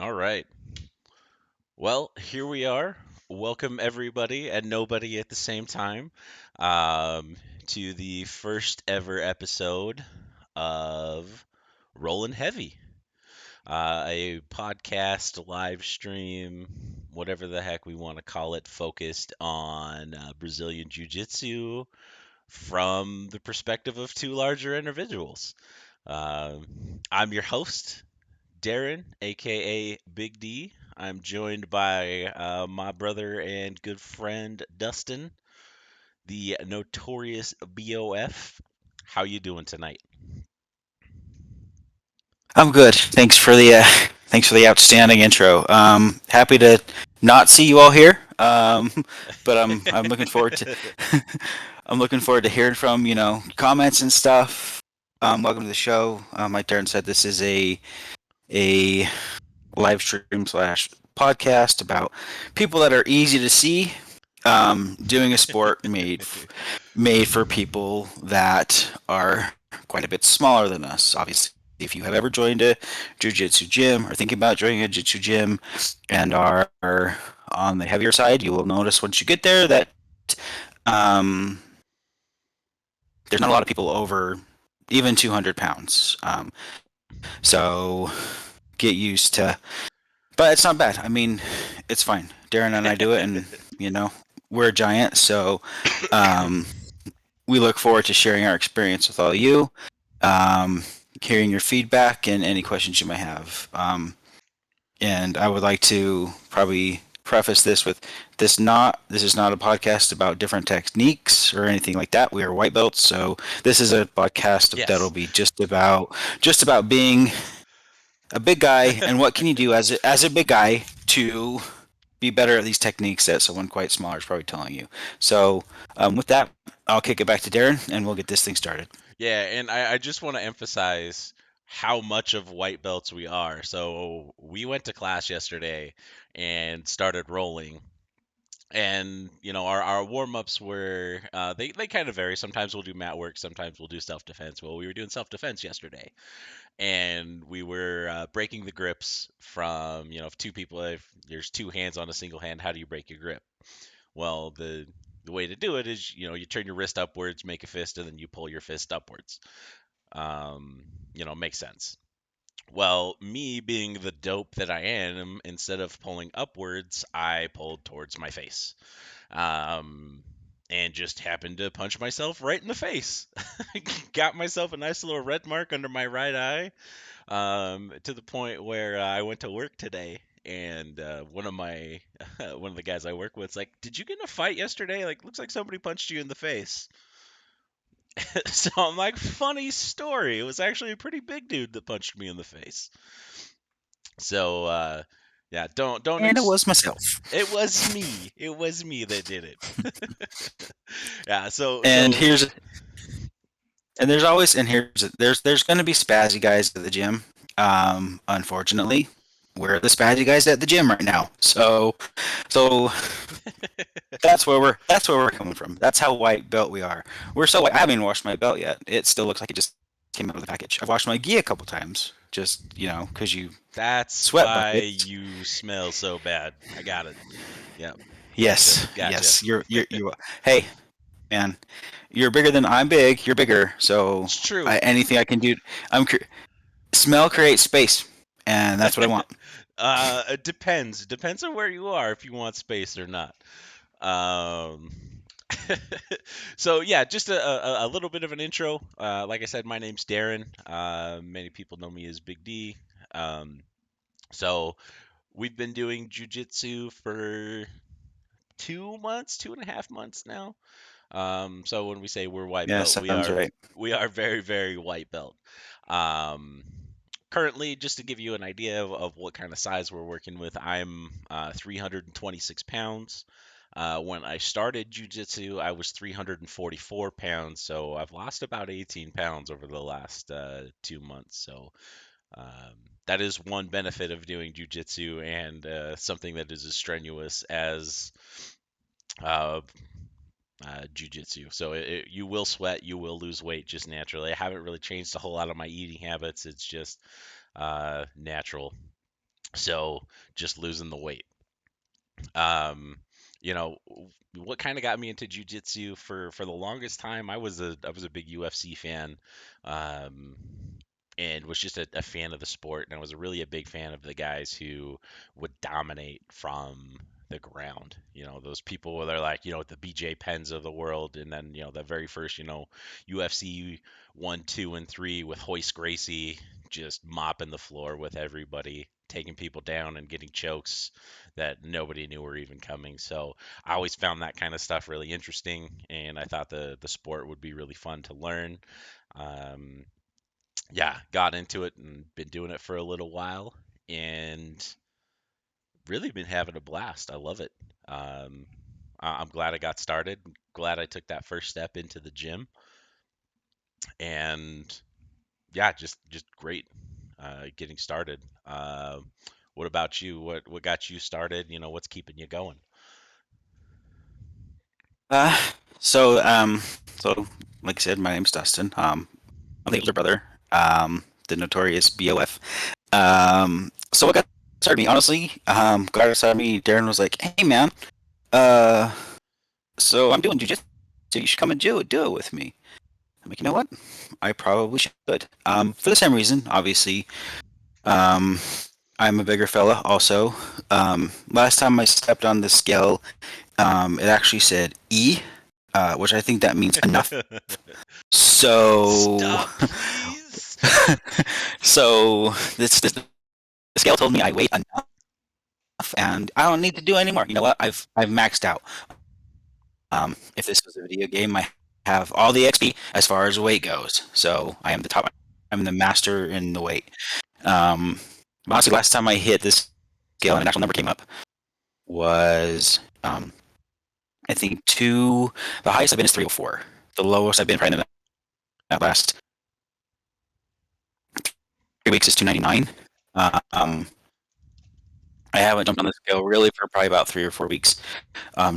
All right. Well, here we are. Welcome everybody and nobody at the same time um, to the first ever episode of Rollin Heavy, a podcast, live stream, whatever the heck we want to call it, focused on Brazilian Jiu Jitsu from the perspective of two larger individuals. I'm your host, Darren, aka Big D. I'm joined by my brother and good friend Dustin, the notorious B.O.F. How you doing tonight? I'm good. Thanks for the outstanding intro. Happy to not see you all here. But I'm looking forward to I'm looking forward to hearing from comments and stuff. Welcome to the show. Like Darren said, this is a live stream slash podcast about people that are easy to see. Doing a sport made for people that are quite a bit smaller than us. Obviously, if you have ever joined a jiu-jitsu gym or thinking about joining a jiu-jitsu gym and are on the heavier side, you will notice once you get there that um, there's not a lot of people over even 200 pounds. So get used to, but it's not bad. I mean, it's fine. Darren and I do it, and you know, we're a giant, so um, we look forward to sharing our experience with all of you, um, hearing your feedback and any questions you might have. And I would like to probably preface this with this is not a podcast about different techniques or anything like that. We are white belts, so this is a podcast that'll Yes. be just about being a big guy and what can you do as a big guy to be better at these techniques that someone quite smaller is probably telling you. So with that, I'll kick it back to Darren and we'll get this thing started. Yeah, and I just want to emphasize how much of white belts we are. So we went to class yesterday and started rolling. And our warm-ups were they kind of vary. Sometimes we'll do mat work, sometimes we'll do self-defense. Well, we were doing self-defense yesterday, and we were breaking the grips from, if two people, if there's two hands on a single hand, how do you break your grip? Well, the way to do it is, you turn your wrist upwards, make a fist, and then you pull your fist upwards. Makes sense. Well, me being the dope that I am, instead of pulling upwards, I pulled towards my face. Um, and just happened to punch myself right in the face. Got myself a nice little red mark under my right eye, to the point where I went to work today, and one of my one of the guys I work with's like, "Did you get in a fight yesterday? Like, looks like somebody punched you in the face." So I'm like, "Funny story. It was actually a pretty big dude that punched me in the face." So yeah, don't And it was myself. it was me. It was me that did it. Yeah. So And so here's and there's always and here's there's going to be spazzy guys at the gym. Unfortunately, we're the spazzy guys at the gym right now. So that's where we're coming from. That's how white belt we are. We're so white. I haven't even washed my belt yet. It still looks like it just came out of the package. I've washed my gi a couple times, just because you that's sweat why buckets. you smell so bad. I got it. Yeah. Gotcha. Yes, Gotcha. yes. You're. Hey, man, you're bigger than I'm big. You're bigger. So It's true. anything I can do, I'm smell creates space, and that's what I want. It depends. Depends on where you are if you want space or not. Um, so yeah, just a little bit of an intro. Like I said, my name's Darren. Many people know me as Big D. Um, so we've been doing jujitsu for 2 months, 2.5 months now. So when we say we're white Yeah, belt, sounds right. we are very, very white belt. Um, Currently, just to give you an idea of what kind of size we're working with, I'm 326 pounds. When I started jujitsu, I was 344 pounds, so I've lost about 18 pounds over the last 2 months. So um, that is one benefit of doing jujitsu, and something that is as strenuous as uh, jujitsu. So you will sweat, you will lose weight just naturally. I haven't really changed a whole lot of my eating habits. It's just natural. So just losing the weight. Um, you know, what kind of got me into jujitsu for the longest time, I was a big UFC fan, um, and was just a fan of the sport, and I was really a big fan of the guys who would dominate from the ground. You know, those people where they're like, the BJ Penns of the world, and then the very first, UFC 1, 2, and 3 with Hoist Gracie just mopping the floor with everybody, taking people down and getting chokes that nobody knew were even coming. So I always found that kind of stuff really interesting, and I thought the sport would be really fun to learn. Um, yeah, got into it and been doing it for a little while, and really been having a blast. I love it. Um, I'm glad I got started. Glad I took that first step into the gym, and yeah, just great getting started. What about you? What got you started? What's keeping you going? Uh, so, um, so like I said, my name's Dustin. I'm the older brother, the notorious B.O.F. So what got started me, honestly, got started me, Darren was like, hey man, uh, so I'm doing jujitsu. You should come and do it with me. I'm like, you know what? I probably should. For the same reason, obviously. Um, I'm a bigger fella also. Last time I stepped on the scale, it actually said E, which I think that means enough. So, Stop, please. so this the scale told me I weigh enough, and I don't need to do anymore. You know what? I've maxed out. If this was a video game, I have all the XP as far as weight goes. So I am the top. I'm the master in the weight. Um, Honestly, last time I hit this scale and an actual number came up was I think two. The highest I've been is 304. The lowest I've been probably in the last 3 weeks is 299. Um, I haven't jumped on the scale really for probably about 3 or 4 weeks.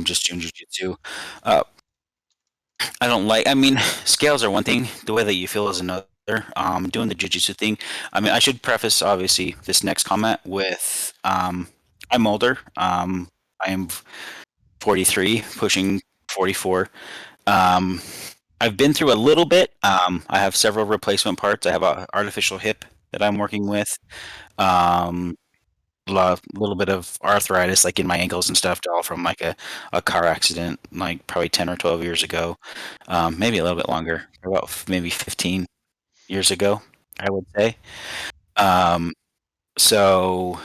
Just doing jujitsu. Uh, I don't like. I mean, scales are one thing. The way that you feel is another. Doing the jujitsu thing. I mean, I should preface obviously this next comment with I'm older. I am 43, pushing 44. Um, I've been through a little bit. I have several replacement parts. I have a artificial hip that I'm working with. Um, little bit of arthritis, like in my ankles and stuff, all from like a car accident, like probably 10 or 12 years ago. Maybe a little bit longer, about maybe 15 years ago, I would say. Um, so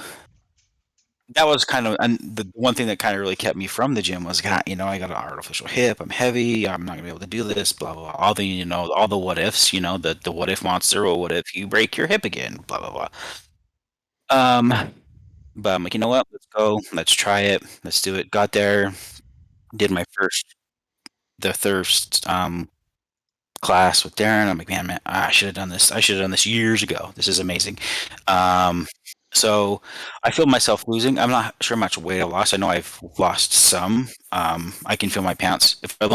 that was kind of, and the one thing that kind of really kept me from the gym was, God, I got an artificial hip. I'm heavy. I'm not gonna be able to do this. Blah blah blah. All the what ifs. The what if monster. Well, what if you break your hip again? Blah blah blah. Um, but I'm like, you know what? Let's go. Let's try it. Let's do it. Got there. Did the first class with Darren. I'm like, man, I should have done this. I should have done this years ago. This is amazing. Um, so I feel myself losing. I'm not sure how much weight I lost. I know I've lost some. I can feel my pants. If I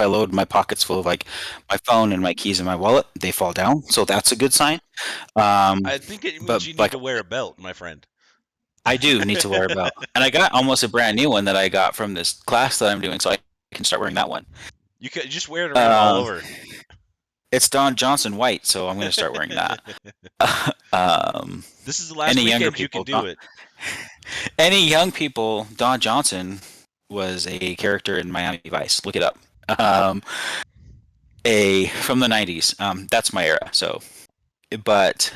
load my pockets full of like my phone and my keys and my wallet, they fall down. So that's a good sign. Um, I think it means but you need like to wear a belt, my friend. I do need to wear a belt, and I got almost a brand new one that I got from this class that I'm doing, so I can start wearing that one. You could just wear it around all Um, over. it's Don Johnson white, so I'm going to start wearing that. um, This is the last any younger weekend you can people, do it. Don Johnson was a character in Miami Vice. Look it up. Um, a from the '90s. That's my era. So, but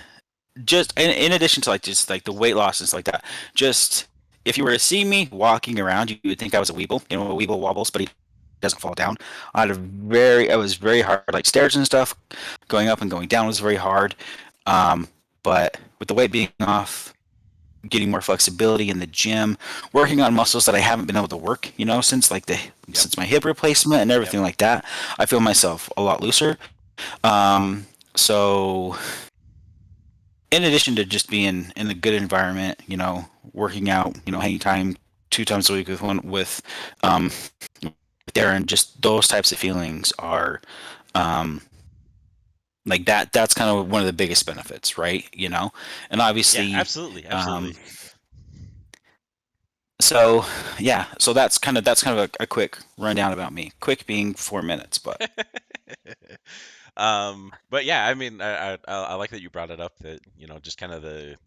just in addition to like just like the weight loss and stuff like that, just if you were to see me walking around, you would think I was a weeble. A weeble wobbles, but he doesn't fall down. I was very hard, like stairs and stuff. Going up and going down was very hard. But with the weight being off, getting more flexibility in the gym, working on muscles that I haven't been able to work, Yep. since my hip replacement and Yep. everything like that, I feel myself a lot looser. So in addition to just being in a good environment, working out, hanging time 2 times a week um, Darren, just those types of feelings are um, like that. That's kind of one of the biggest benefits, right? And Yeah, obviously, absolutely, um, absolutely. So yeah, so that's kind of a quick rundown about me. Quick being 4 minutes, but But yeah, I mean, I like that you brought it up that, just kind of the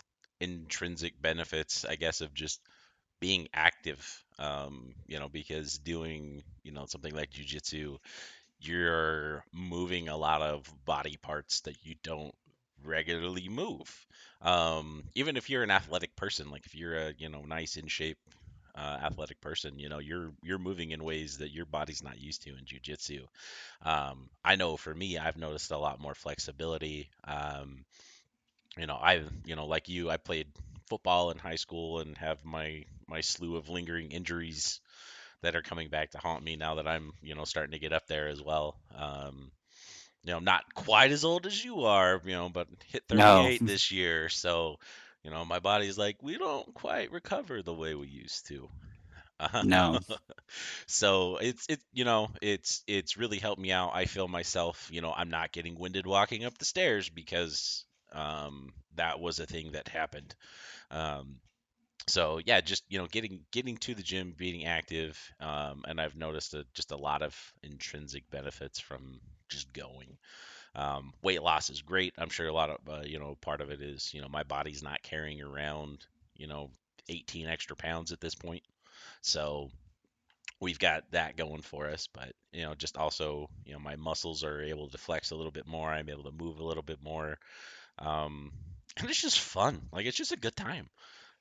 intrinsic benefits, I guess, of just being active. Because doing, something like jujitsu, you're moving a lot of body parts that you don't regularly move. Even if you're an athletic person, like if you're a, nice in shape, athletic person, you're moving in ways that your body's not used to in jujitsu. I know for me, I've noticed a lot more flexibility. Like you, I played football in high school and have my slew of lingering injuries that are coming back to haunt me now that I'm, starting to get up there as well. Not quite as old as you are, but hit no, 38 this year, so my body's like, we don't quite recover the way we used to. no, So it's really helped me out. I feel myself, I'm not getting winded walking up the stairs because that was a thing that happened. Um, so yeah, just getting to the gym, being active, and I've noticed just a lot of intrinsic benefits from just going. Weight loss is great. I'm sure a lot of part of it is my body's not carrying around you know 18 extra pounds at this point, so we've got that going for us. But just also my muscles are able to flex a little bit more. I'm able to move a little bit more, um, and it's just fun. Like it's just a good time.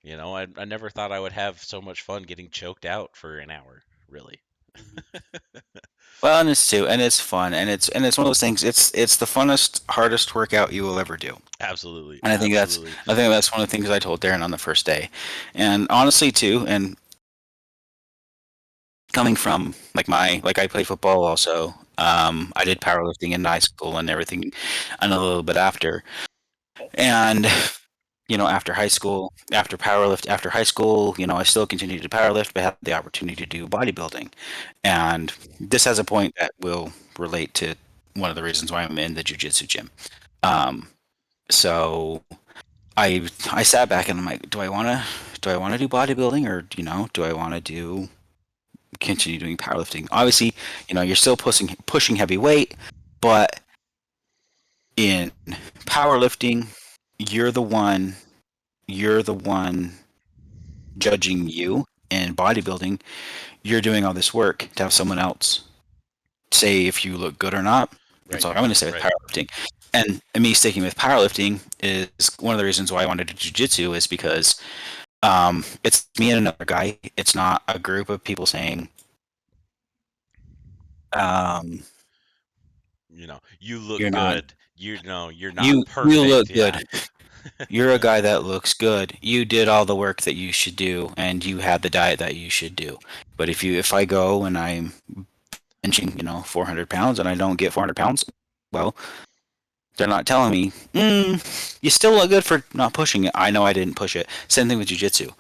I never thought I would have so much fun getting choked out for an hour. Really, well, and it's too, and it's fun, and it's one of those things. It's the funnest, hardest workout you will ever do. absolutely, And absolutely. I think that's one of the things I told Darren on the first day. And honestly, too, and coming from like I played football also. I did powerlifting in high school and everything, and a little bit after. And after high school, after high school, I still continued to powerlift, but had the opportunity to do bodybuilding. And this has a point that will relate to one of the reasons why I'm in the jujitsu gym. Um, so I sat back and I'm like, do I want to do bodybuilding, or do I want to do continue doing powerlifting? Obviously, you're still pushing heavy weight, but in powerlifting, you're the one you're the one judging you. In bodybuilding, you're doing all this work to have someone else say if you look good or not. That's Right, all I'm going to say with right. powerlifting. And me sticking with powerlifting is one of the reasons why I wanted to do jiu-jitsu, is because it's me and another guy. It's not a group of people saying, um, You look you're not, good. You're not you perfect. look Yeah. good. You're a guy that looks good. You did all the work that you should do, and you had the diet that you should do. But if I go and I'm benching, 400 pounds and I don't get 400 pounds, well, they're not telling me, you still look good for not pushing it. I know I didn't push it. Same thing with jujitsu.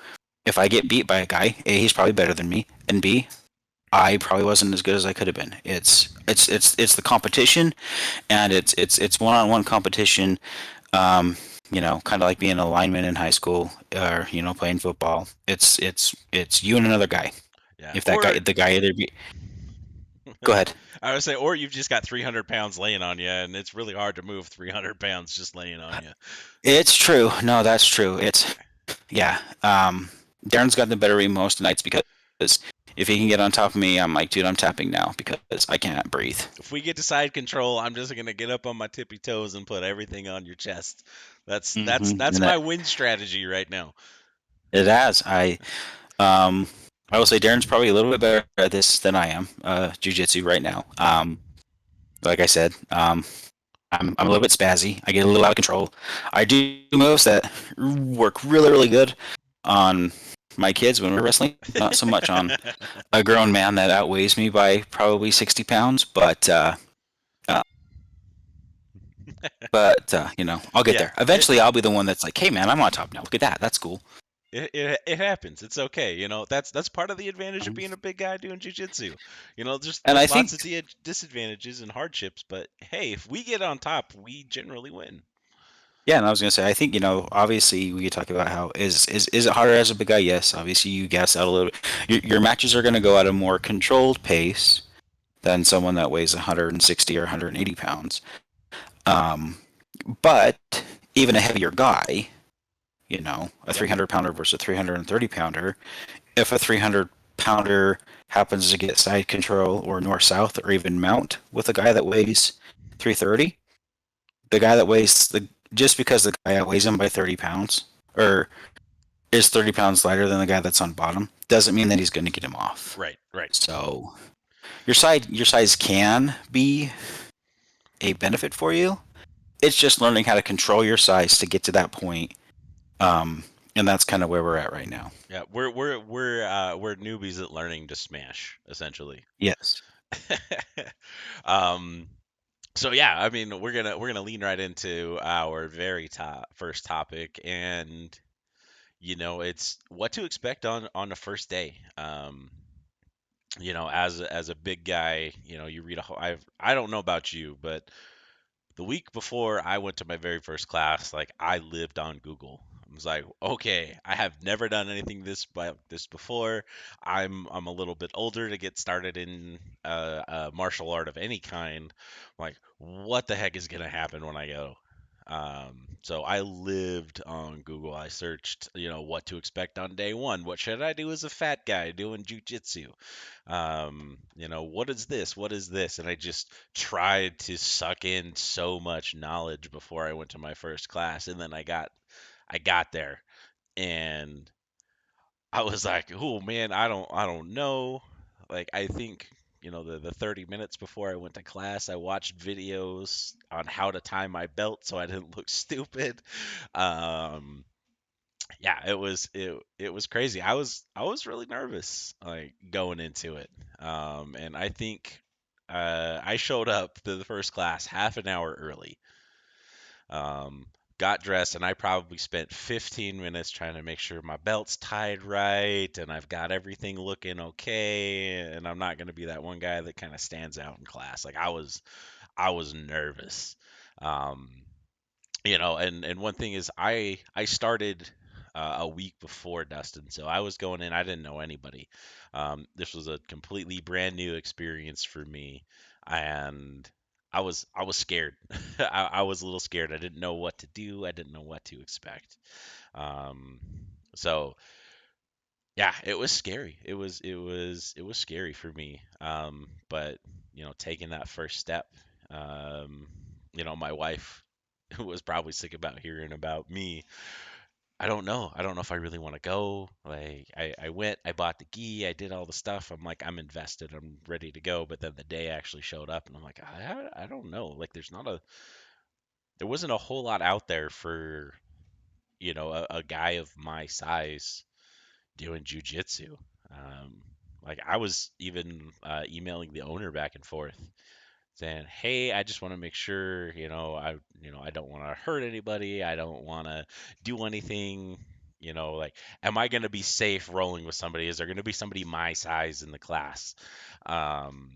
If I get beat by a guy, A, he's probably better than me, and B, I probably wasn't as good as I could have been. It's the competition, and it's one-on-one competition. Um, kind of like being a lineman in high school, or playing football. It's you and another guy. Yeah. If that guy, Or the guy either be, go ahead. I would say, or you've just got 300 pounds laying on you, and it's really hard to move 300 pounds just laying on you. It's true. No, that's true. Yeah. Darren's got the better rate most nights, because if he can get on top of me, I'm like, dude, I'm tapping now because I can't breathe. If we get to side control, I'm just gonna get up on my tippy toes and put everything on your chest. That's that's Hmm that's And my that win strategy right now. it has. Um, I will say Darren's probably a little bit better at this than I am. Jujitsu right now. Like I said, I'm a little bit spazzy. I get a little out of control. I do moves that work really, really good on my kids when we're wrestling. Not so much on a grown man that outweighs me by probably 60 pounds, uh, I'll get Yeah, there. Eventually, I'll be the one that's like, hey, man, I'm on top now. Look at that. That's cool. it happens. It's okay. That's part of the advantage of being a big guy doing jujitsu. Just And I there's think, lots of disadvantages and hardships, but hey, if we get on top, we generally win. Yeah, and I was gonna say, I think, obviously we could talk about how is it harder as a big guy? Yes, obviously you gas out a little bit. Your matches are gonna go at a more controlled pace than someone that weighs 160 or 180 pounds. Um, but even a heavier guy, a Yep. 300 pounder versus a 330 pounder, if a 300 pounder happens to get side control or north south or even mount with a guy that weighs 330, the guy that weighs the just because the guy outweighs him by 30 pounds or is 30 pounds lighter than the guy that's on bottom doesn't mean that he's going to get him off. Right. Right. So your size can be a benefit for you. It's just learning how to control your size to get to that point. Um, and that's kind of where we're at right now. Yeah. We're newbies at learning to smash, essentially. Yes. um. So yeah, I mean, we're gonna lean right into our very top first topic, and it's what to expect on the first day. As a big guy, you read a whole. I don't know about you, but the week before I went to my very first class, like I lived on Google. I was like, okay, I have never done anything this before. I'm a little bit older to get started in martial art of any kind. I'm like, what the heck is gonna happen when I go? So I lived on Google. I searched, what to expect on day one. What should I do as a fat guy doing jujitsu? What is this? What is this? And I just tried to suck in so much knowledge before I went to my first class, and then I got there, and I was like, oh man, I don't know. Like I think the 30 minutes before I went to class, I watched videos on how to tie my belt so I didn't look stupid. Um, yeah, it was crazy. I was really nervous like going into it. And I think I showed up to the first class half an hour early. Um, got dressed and I probably spent 15 minutes trying to make sure my belt's tied right and I've got everything looking okay and I'm not going to be that one guy that kind of stands out in class. Like I was nervous. Um, and one thing is I started a week before Dustin, so I was going in. I didn't know anybody. This was a completely brand new experience for me, and I was scared. I was a little scared. I didn't know what to do. I didn't know what to expect. Um, so yeah, it was scary. It was scary for me. But taking that first step, um, my wife was probably sick about hearing about me. I don't know. I don't know if I really want to go. Like I went, I bought the gi, I did all the stuff. I'm like, I'm invested. I'm ready to go. But then the day actually showed up, and I'm like, I don't know. Like there wasn't a whole lot out there for a guy of my size doing jujitsu. Um, like I was even emailing the owner back and forth saying, "Hey, I just want to make sure, I don't want to hurt anybody. I don't want to do anything, like, am I going to be safe rolling with somebody? Is there going to be somebody my size in the class?" Um,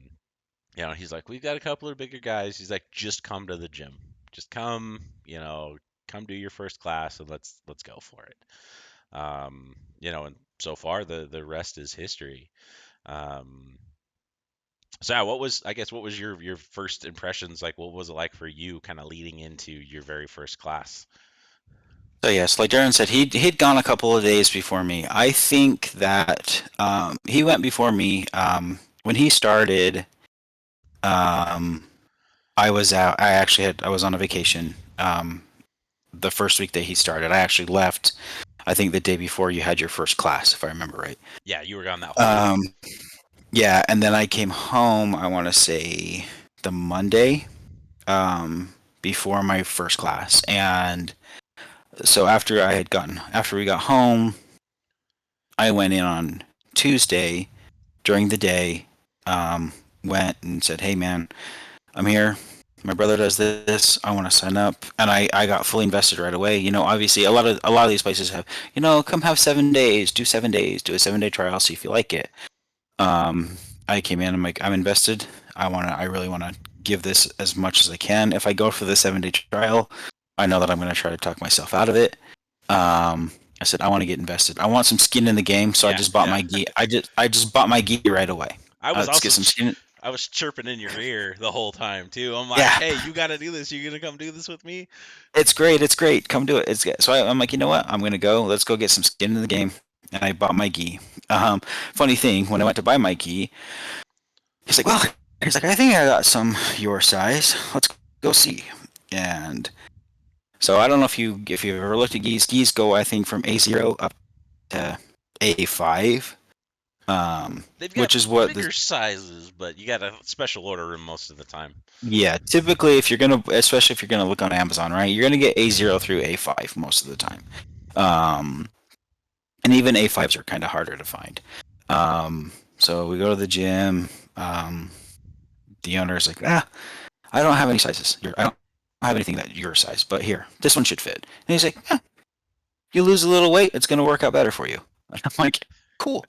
he's like, "We've got a couple of bigger guys." He's like, "Just come to the gym. Just come, come do your first class and let's go for it." And so far the rest is history. Um, so yeah, what was your first impressions like? What was it like for you, kind of leading into your very first class? So yes, like Darren said, he'd gone a couple of days before me. I think that he went before me. When he started, um, I was out. I was on a vacation. The first week that he started, I actually left. I think the day before you had your first class, if I remember right. Yeah, you were gone that whole Um, week. yeah, and then I came home. I want to say the Monday before my first class, and so after we got home, I went in on Tuesday during the day. Um, went and said, "Hey, man, I'm here. My brother does this. I want to sign up," and I got fully invested right away. Obviously a lot of these places have, come have 7 days, do 7 days, do a 7 day trial, see if you like it. Um, I came in. I'm like, I'm invested. I really want to give this as much as I can. If I go for the 7 day trial, I know that I'm going to try to talk myself out of it. I said I want to get invested. I want some skin in the game, so I Yeah, just bought yeah. my gi. I just bought my gi right away. I was Let's also get some skin. I was chirping in your ear the whole time too. I'm like, Yeah, "Hey, you got to do this. You gonna come do this with me?" it's great. It's great. Come do it. I'm like, you know what? I'm going to go. Let's go get some skin in the game. And I bought my gi. Funny thing, when I went to buy my gi, he's like, well, he's like, I think I got some your size. Let's go see. And so I don't know if you've ever looked at gis. Gis go, I think, from A0 up to A5, They've got which is what the bigger sizes, but you got to special order them most of the time. yeah. Typically, if you're gonna, especially if you're gonna look on Amazon, right, you're gonna get A0 through A5 most of the time. Um, and even A5s are kind of harder to find. So we go to the gym. The owner is like, I don't have any sizes. I don't have anything that your size, but here, this one should fit. And he's like, you lose a little weight, it's gonna work out better for you. And I'm like, cool.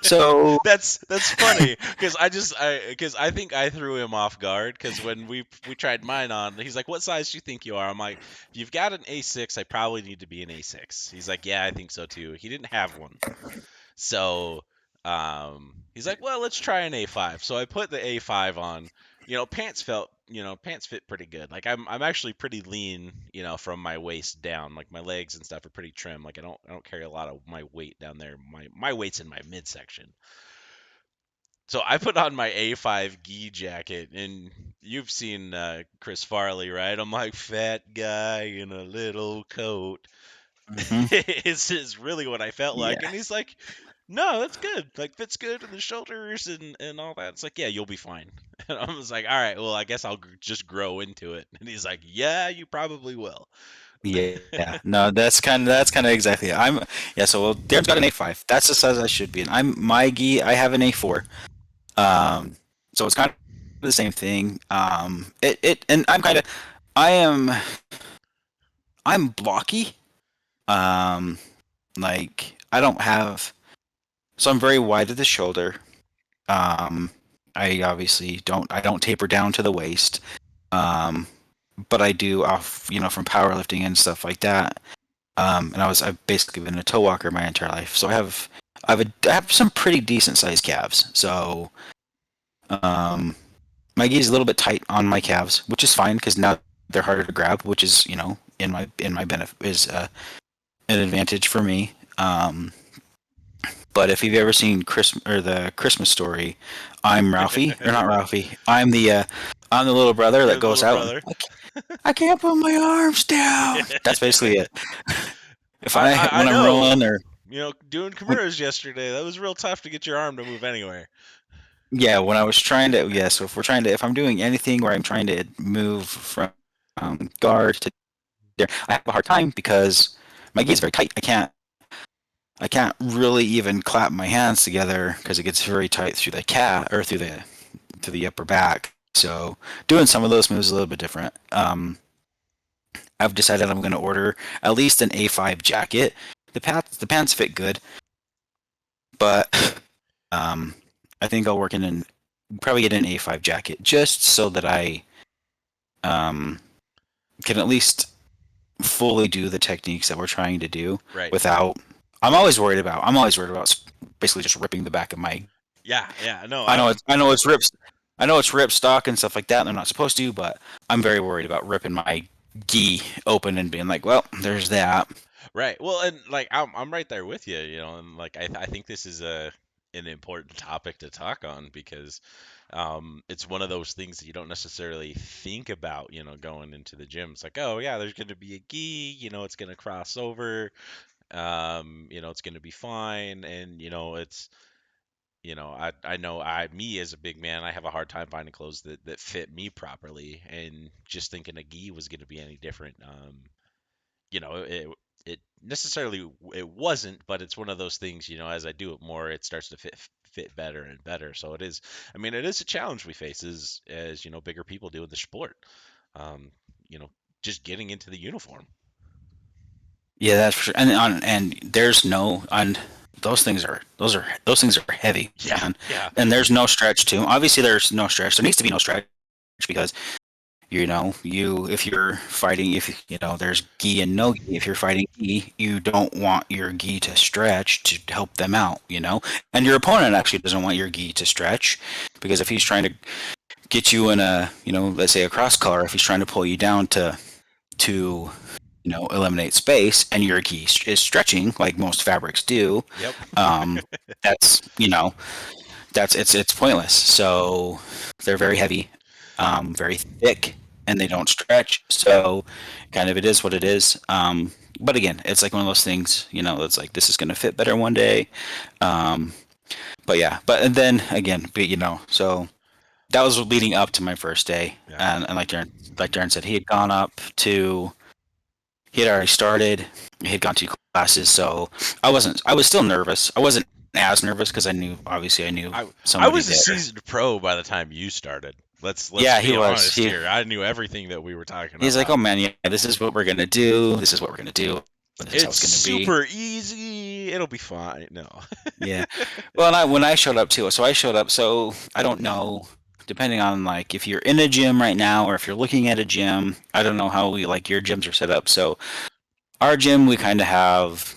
So That's funny because I think I threw him off guard because when we tried mine on, he's like, "What size do you think you are?" I'm like, "If you've got an A6, I probably need to be an A6." He's like, "Yeah, I think so too." He didn't have one, so he's like, "Well, let's try an A5." So I put the A5 on. Pants fit pretty good. Like I'm actually pretty lean, from my waist down. Like my legs and stuff are pretty trim. Like I don't carry a lot of my weight down there. My weight's in my midsection. So I put on my A5 gi jacket, and you've seen Chris Farley, right? I'm like fat guy in a little coat. mhm, Is really what I felt like, yeah, and he's like, "No, that's good. Like fits good in the shoulders and all that." It's like, "Yeah, you'll be fine." And I was like, "All right, well, I guess I'll just grow into it." And he's like, "Yeah, you probably will." yeah. No, that's kind of exactly it. Yeah. So well, Darren's got an A5. That's the size I should be in. I'm my gi. I have an A4. Um, so it's kind of the same thing. And I am I'm blocky. Um, like I don't have so I'm very wide at the shoulder. Um, I obviously don't taper down to the waist. Um, but I do off from powerlifting and stuff like that. And I've basically been a toe walker my entire life, so I have some pretty decent sized calves. So my gi is a little bit tight on my calves, which is fine because now they're harder to grab, which is in my benefit is an advantage for me. But if you've ever seen the Christmas story, I'm Ralphie or not Ralphie. I'm the little brother You're that the goes little out and brother. I can't put my arms down. That's basically it. If I I when I'm know. rolling or Doing when, Kimura's yesterday, that was real tough to get your arm to move anywhere. yeah, when I was trying to so if I'm doing anything where I'm trying to move from guard to there, I have a hard time because my gi is very tight. I can't really even clap my hands together because it gets very tight through the cat or through the upper back. So doing some of those moves is a little bit different. I've decided I'm going to order at least an A5 jacket. The pants fit good, but um, I think I'll work in and probably get an A5 jacket just so that I um, can at least fully do the techniques that we're trying to do Right. without. I'm always worried about basically just ripping the back of my. Yeah, yeah. No, I know it's rips. I know it's rip stock and stuff like that, and they're not supposed to, but I'm very worried about ripping my gi open and being like, well, there's that. right. Well, and like I'm right there with you, and like I think this is an important topic to talk on because it's one of those things that you don't necessarily think about, going into the gym. It's like, oh yeah, there's going to be a gi, it's going to cross over, it's going to be fine, and I know me as a big man, I have a hard time finding clothes that fit me properly, and just thinking a gi was going to be any different. It necessarily it wasn't, but it's one of those things. As I do it more, it starts to fit better and better. So it is. I mean, it is a challenge we face as bigger people do in the sport. Um, you know, just getting into the uniform. Yeah, that's for sure. And there's no on those things are heavy, Yeah, man. yeah, And there's no stretch to 'em. Obviously, there's no stretch. There needs to be no stretch because You know, if you're fighting, if you know there's gi and no gi. If you're fighting gi, you don't want your gi to stretch to help them out. You know, and your opponent actually doesn't want your gi to stretch because if he's trying to get you in a, you know, let's say a cross collar, if he's trying to pull you down to you know eliminate space, and your gi is stretching like most fabrics do, Yep. um, that's you know that's it's pointless. So they're very heavy, very thick, and they don't stretch. So kind of it is what it is. But again, it's like one of those things. You know, it's like this is going to fit better one day. Um, but yeah, but and then again, but, you know, so that was leading up to my first day, Yeah. and like Darren said, he had gone up to he had already started. He had gone to classes, so I wasn't. I was still nervous. I wasn't as nervous because I knew, obviously, I knew I somebody was a there. seasoned pro by the time you started. Let's Yeah, he be was. honest here. I knew everything that we were talking He's like, oh about. man, yeah, this is what we're gonna do. This is what we're gonna do. This is how It's it's gonna be. super easy. It'll be fine. No. Yeah. Well, and when I showed up too, so I showed up. So I don't know, depending on like if you're in a gym right now or if you're looking at a gym. I don't know how like your gyms are set up. So our gym, we kind of have.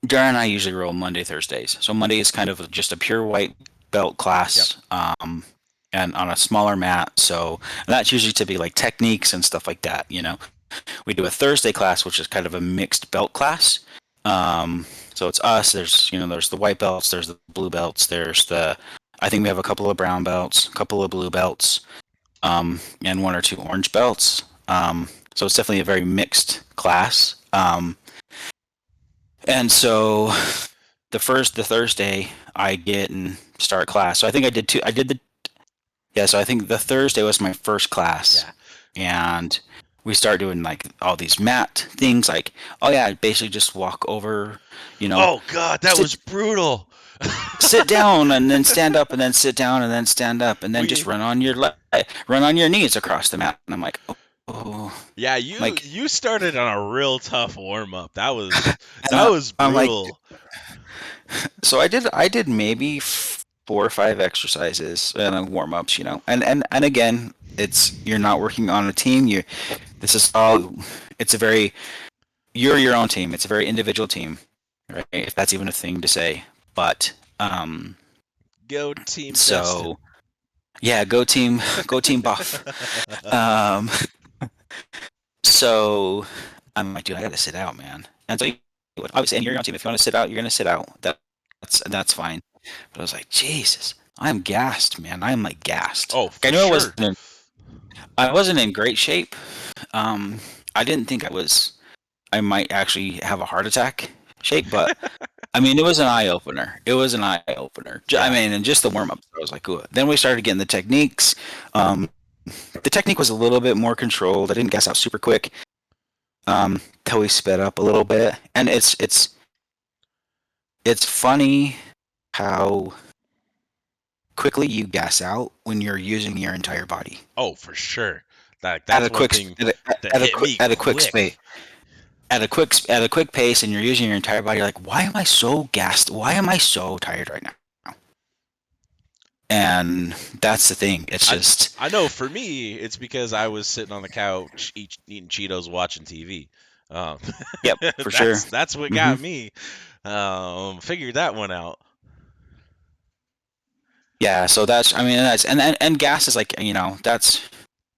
Darren and I usually roll Monday, Thursdays. So Monday is kind of just a pure white belt Yep. class, and on a smaller mat. So and that's usually to be like techniques and stuff like that. You know, we do a Thursday class, which is kind of a mixed belt class. Um, so it's us. There's there's the white belts, there's the blue belts, there's the I think we have a couple of brown belts, a couple of blue belts, and one or two orange belts. So it's definitely a very mixed class. And so the Thursday I get and start class. So I think I did two. I did the yeah. So I think the Thursday was my first class, Yeah. and we start doing like all these mat things. Like, oh yeah, basically just walk over, you know, Oh God, that was sit brutal. sit down and then stand up and then sit down and then stand up and then just we run on your knees across the mat. And I'm like, oh, Yeah, you like, you started on a real tough warm up. That was and that was I'm like, brutal. so I did maybe 4 or 5 exercises and warm ups, you know, and again, it's you're not working on a team. You this is all. It's a very you're your own team. It's a very individual team, right? If that's even a thing to say, but Go Team Dustin. so yeah, go team buff. Um, so I'm like, dude, I gotta sit out, man. And so obviously, and you're your own team. If you want to sit out, you're gonna sit out. That's fine. But I was like, Jesus, I'm gassed, man. I'm like gassed. Oh, Like, for sure. I wasn't in great shape. Um, I didn't think I might actually have a heart attack shape, but I mean, it was an eye opener. It was an eye opener. I Yeah. mean, and just the warm up, I was like, ooh. Then we started getting the techniques. Um, the technique was a little bit more controlled. I didn't gas out super quick. Till we sped up a little bit, and it's funny how quickly you gas out when you're using your entire body Oh, for sure. at That's one thing that hit me at a quick space quick. at a quick pace, and you're using your entire body. You're like, why am I so gassed? Why am I so tired right now? And that's the thing. It's I just I know for me, it's because I was sitting on the couch eating Cheetos, watching TV. Um, yep, for sure. that's what Hmm. got me. Figured that one out. Yeah, so that's I mean that's and gas is like that's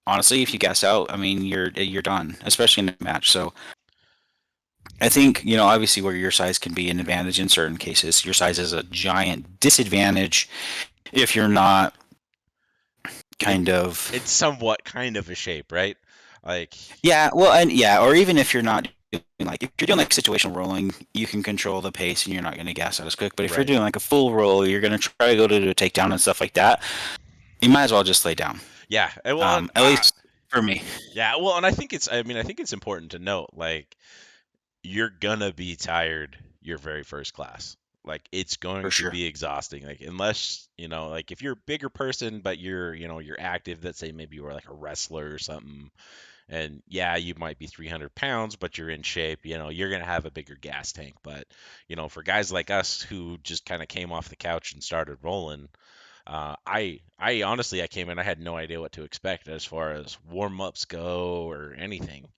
honestly if you gas out, I mean you're done, especially in a match. So I think obviously where your size can be an advantage in certain cases, your size is a giant disadvantage if you're not In kind of in somewhat kind of a shape, right? Like, yeah, well, and yeah, or even if you're not doing like if you're doing like situational rolling, you can control the pace and you're not going to gas out as quick. But if you're right. doing like a full roll, you're going to try to go to do a takedown and stuff like that. You might as well just lay down. Yeah. And well, and, At least for me, yeah. Well, and I mean, I think it's important to note, like, you're gonna be tired your very first class. Like, it's for going to sure. be exhausting. Like, unless, like if you're a bigger person, but you're active, let's say maybe you were like a wrestler or something, and yeah, you might be 300 pounds, but you're in shape, you're going to have a bigger gas tank. But, for guys like us who just kind of came off the couch and started rolling, I honestly I came in, I had no idea what to expect as far as warm ups go or anything.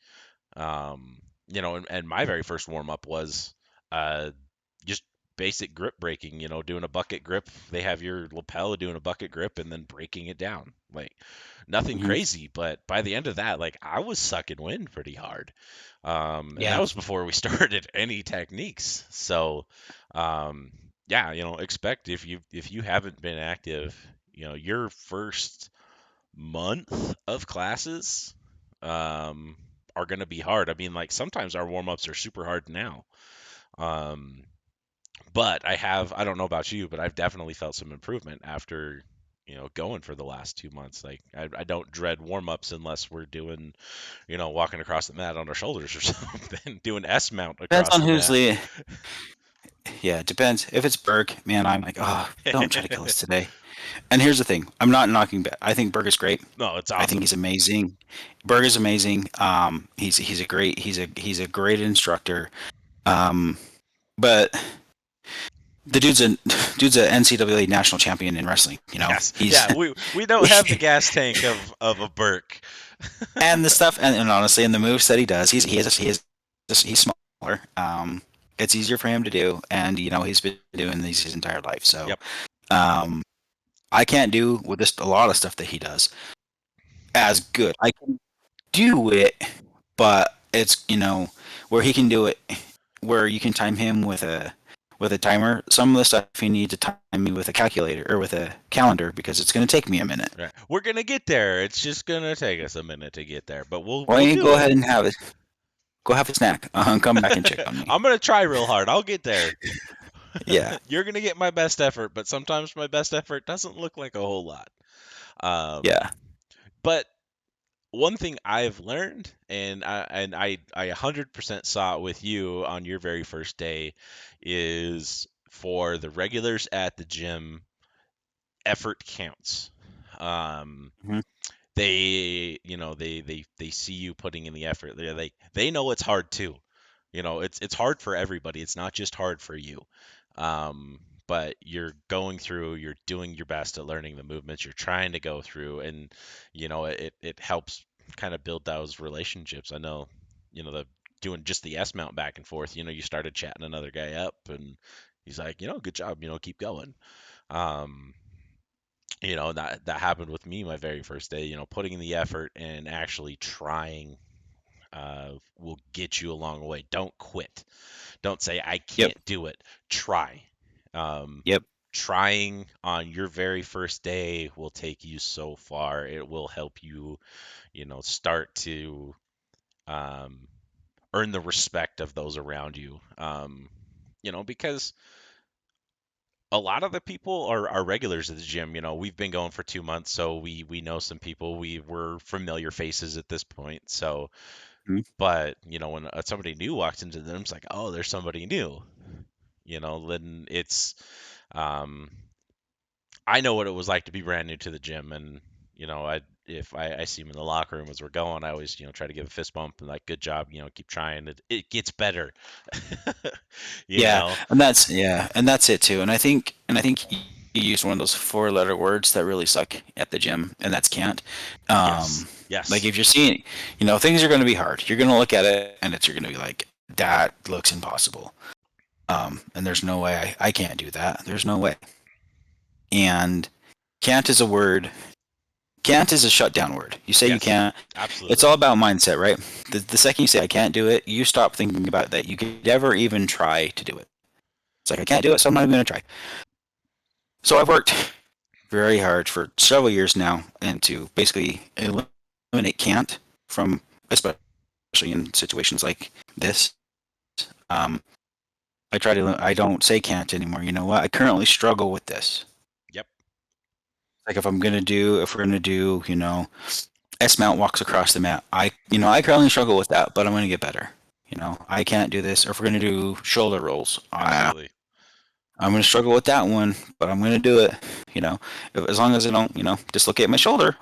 And my very first warm up was uh, just basic grip breaking, doing a bucket grip. They have your lapel doing a bucket grip and then breaking it down. Like nothing Hmm. crazy, but by the end of that, like I was sucking wind pretty hard. And that Yeah. was before we started any techniques. So, um, yeah, expect if you haven't been active, your first month of classes um, are going to be hard. I mean, like sometimes our warm ups are super hard now. Um, but I don't know about you, but I've definitely felt some improvement after, going for the last 2 months. Like I don't dread warm ups unless we're doing, walking across the mat on our shoulders or something, doing S mount Depends across on the who's mat. the. Yeah, it depends. If it's Berg, man, I'm like, oh, don't try to kill us today. And here's the thing: I'm not knocking. I think Berg is great. No, it's I think awesome. he's amazing. Berg is amazing. He's a great instructor. Um, but the dude's a NCAA national champion in wrestling. Yes. He's Yeah, we don't have the gas tank of a Burke. and the stuff, and honestly, and the moves that he does, he's smaller. It's easier for him to do, and he's been doing these his entire life. So Yep. um, I can't do with just a lot of stuff that he does as good. I can do it, but it's where he can do it, where you can time him with a timer. Some of the stuff you need to time me with a calculator or with a calendar because it's going to take me a minute. Right. We're gonna get there. It's just gonna take us a minute to get there, but we'll Why we'll don't you do go it. ahead and go have a snack, come back and check on me. I'm gonna try real hard. I'll get there. Yeah, You're gonna get my best effort, but sometimes my best effort doesn't look like a whole lot. Um, yeah. but one thing I've learned, and I 100% saw it with you on your very first day, is for the regulars at the gym, effort counts. Um, Hmm. they see you putting in the effort. They know it's hard too. It's hard for everybody. It's not just hard for you. Um, but you're going through, you're doing your best at learning the movements you're trying to go through, and it helps kind of build those relationships. I know, the doing just the S mount back and forth. You started chatting another guy up, and he's like, good job. Keep going. Um, that happened with me my very first day. Putting in the effort and actually trying will get you a long way. Don't quit. Don't say I Yep. can't do it. Try. Um, Yep. Trying on your very first day will take you so far. It will help you, start to um, earn the respect of those around you. Because a lot of the people are regulars at the gym. We've been going for 2 months, so we know some people. We're familiar faces at this point. So, Mhm. but when somebody new walks into them, it's like, oh, there's somebody new. Then it's um, I know what it was like to be brand new to the gym, and I if I see him in the locker room as we're going, I always try to give a fist bump and like, good job, keep trying. It gets better. you Yeah, know. and that's it too. And I think you used one of those four-letter words that really suck at the gym, and that's can't. Yes. Um, like Yes. if you're seeing, things are going to be hard. You're going to look at it, and you're going to be like, that looks impossible. And there's no way I can't do that. There's no way. And can't is a word. Can't is a shutdown word. You say you Yes. can't. It's Absolutely. all about mindset, right? The second you say I can't do it, you stop thinking about that. You could never even try to do it. It's like I can't do it, so I'm not even going to try. So I've worked very hard for several years now and to basically eliminate can't from, especially in situations like this. Um, I don't say can't anymore. You know what? I currently struggle with this. Yep. Like if we're gonna do, S mount walks across the mat. I currently struggle with that, but I'm gonna get better. I can't do this. Or if we're gonna do shoulder rolls, Absolutely. I'm gonna struggle with that one, but I'm gonna do it. You know, as long as I don't, dislocate my shoulder,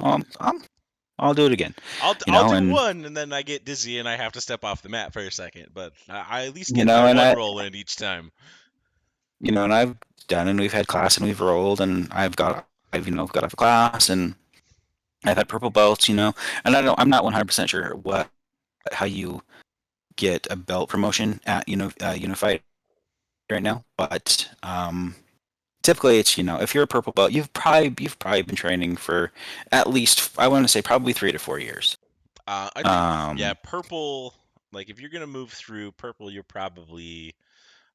I'll do it again. I'll do And one, and then I get dizzy and I have to step off the mat for a second. But I at least get my and one roll in each time. and I've done, and we've had class, and we've rolled, and I've got got off a class and I've had purple belts, and I'm not 100% sure how you get a belt promotion at Unified right now, but typically it's if you're a purple belt, you've probably been training for at least, I want to say, probably 3 to 4 years. I think, yeah, Um, purple. Like if you're gonna move through purple, you're probably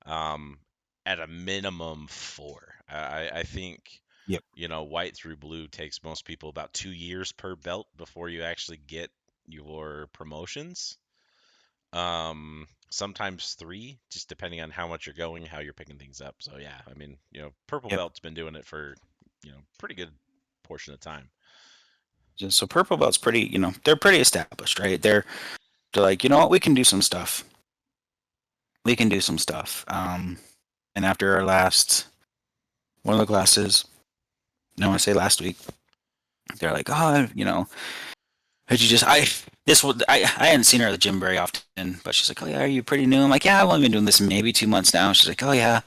um, at a minimum 4. I think yep. white through blue takes most people about 2 years per belt before you actually get your promotions. Sometimes 3, just depending on how much you're going, how you're picking things up. So yeah, I mean, purple Yep. belt's been doing it for pretty good portion of time. So purple belt's pretty, they're pretty established, right? They're like, you know what, we can do some stuff. We can do some stuff. And after our last one of the classes, I want to say last week, they're like, oh, could you just I hadn't seen her at the gym very often, but she's like, oh yeah, are you pretty new? I'm like, yeah, I've only been doing this maybe 2 months now. She's like, oh yeah,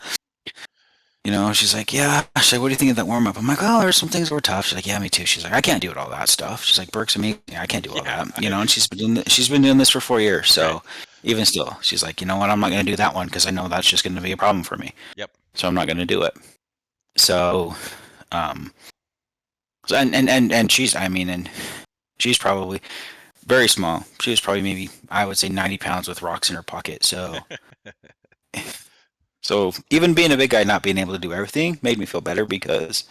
she's like, yeah. She's like, what do you think of that warm up? I'm like, oh, there's some things that were tough. She's like, yeah, me too. She's like, I can't do it all that stuff. She's like, Burke's amazing. I can't do all Yeah, that, and she's been doing this for 4 years. right. So even still, she's like, you know what? I'm not going to do that one because I know that's just going to be a problem for me. Yep. So I'm not going to do it. So, um, and she's probably very small. She was probably maybe, I would say, 90 pounds with rocks in her pocket. So even being a big guy, not being able to do everything made me feel better because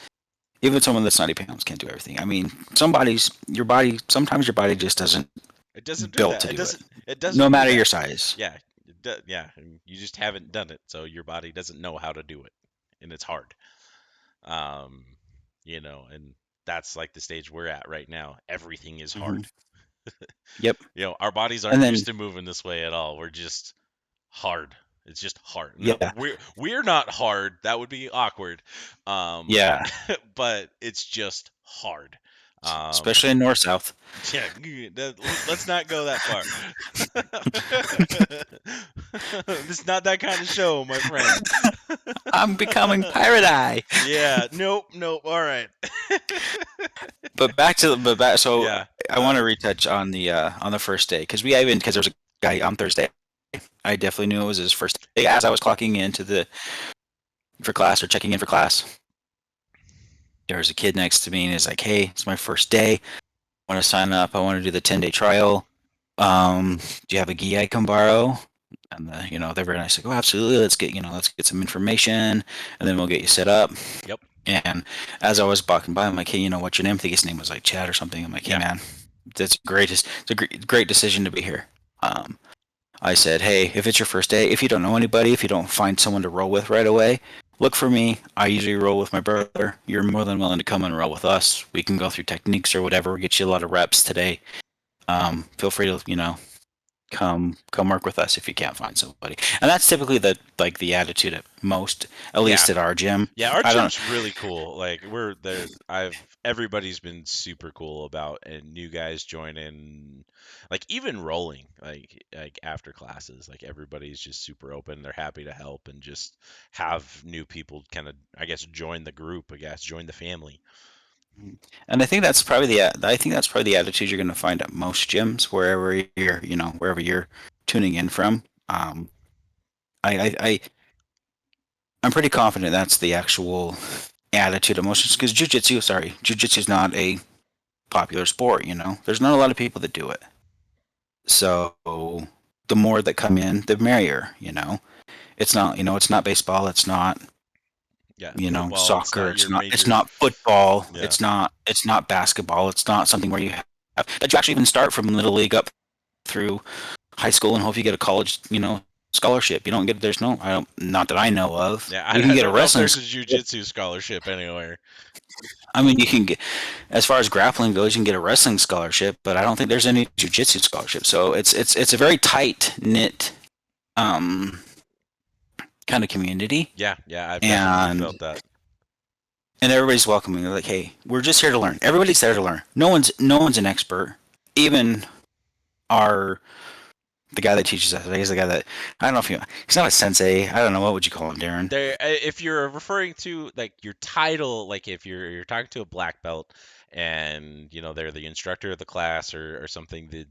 even someone that's 90 pounds can't do everything. I mean, sometimes your body just doesn't It doesn't do built that. to It do it, doesn't. It no doesn't do matter your that. size. Yeah. Yeah. And you just haven't done it, so your body doesn't know how to do it, and it's hard. Um, and that's like the stage we're at right now. Everything is Hmm. hard. Yep. Our bodies And aren't then used to moving this way at all. We're just hard. It's just hard. No, yeah, we're not hard. That would be awkward. Um, yeah, but it's just hard. Um, especially in north south. yeah, let's not go that far. This is not that kind of show, my friend. I'm becoming pirate eye. Yeah, nope, nope. All right. But back. So Yeah. I want to retouch on the first day because there was a guy on Thursday. I definitely knew it was his first day as I was clocking into the for class or checking in for class. There was a kid next to me and he's like, "Hey, it's my first day. I want to sign up. I want to do the 10-day trial. Do you have a gi I can borrow?" And they're very nice. Like, "Oh, absolutely. Let's get some information, and then we'll get you set up." Yep. And as I was walking by, I'm like, "Hey, what's your name?" I think his name was like Chad or something. I'm like, "Hey, Yeah. man, it's a great decision to be here." Um, I said, "Hey, if it's your first day, if you don't know anybody, if you don't find someone to roll with right away, look for me. I usually roll with my brother. You're more than willing to come and roll with us. We can go through techniques or whatever. Get you a lot of reps today. Feel free to, come work with us if you can't find somebody." And that's typically the attitude at Yeah. least at our gym. Yeah, our I don't. gym's really cool. Like we're there. Everybody's been super cool about and new guys joining, like even rolling, like after classes. Like everybody's just super open. They're happy to help and just have new people kind of, I guess, join the group. I guess join the family. And I think that's probably the attitude you're going to find at most gyms, wherever you're tuning in from. I I'm pretty confident that's the actual attitude of most, because jujitsu is not a popular sport. There's not a lot of people that do it. So the more that come in, the merrier. It's not baseball. It's not Yeah, football. It's soccer. not It's your not it's major. not football. Yeah, It's not basketball. It's not something where you have that you actually even start from little league up through high school and hope you get a college, scholarship. You don't get there's no I don't not that I know of. yeah. You can I get a don't know if wrestling there's a scholarship. jujitsu scholarship anywhere. I mean, you can get, as far as grappling goes, you can get a wrestling scholarship, but I don't think there's any jujitsu scholarship. So it's a very tight knit um, kind of community, Yeah, yeah. I've definitely and felt that. everybody's welcoming. They're like, "Hey, we're just here to learn." Everybody's there to learn. No one's an expert. Even our the guy that teaches us. He's the guy that I don't know if he's not a sensei. I don't know what would you call him, Darren. There, if you're referring to like your title, like if you're talking to a black belt and they're the instructor of the class or something, the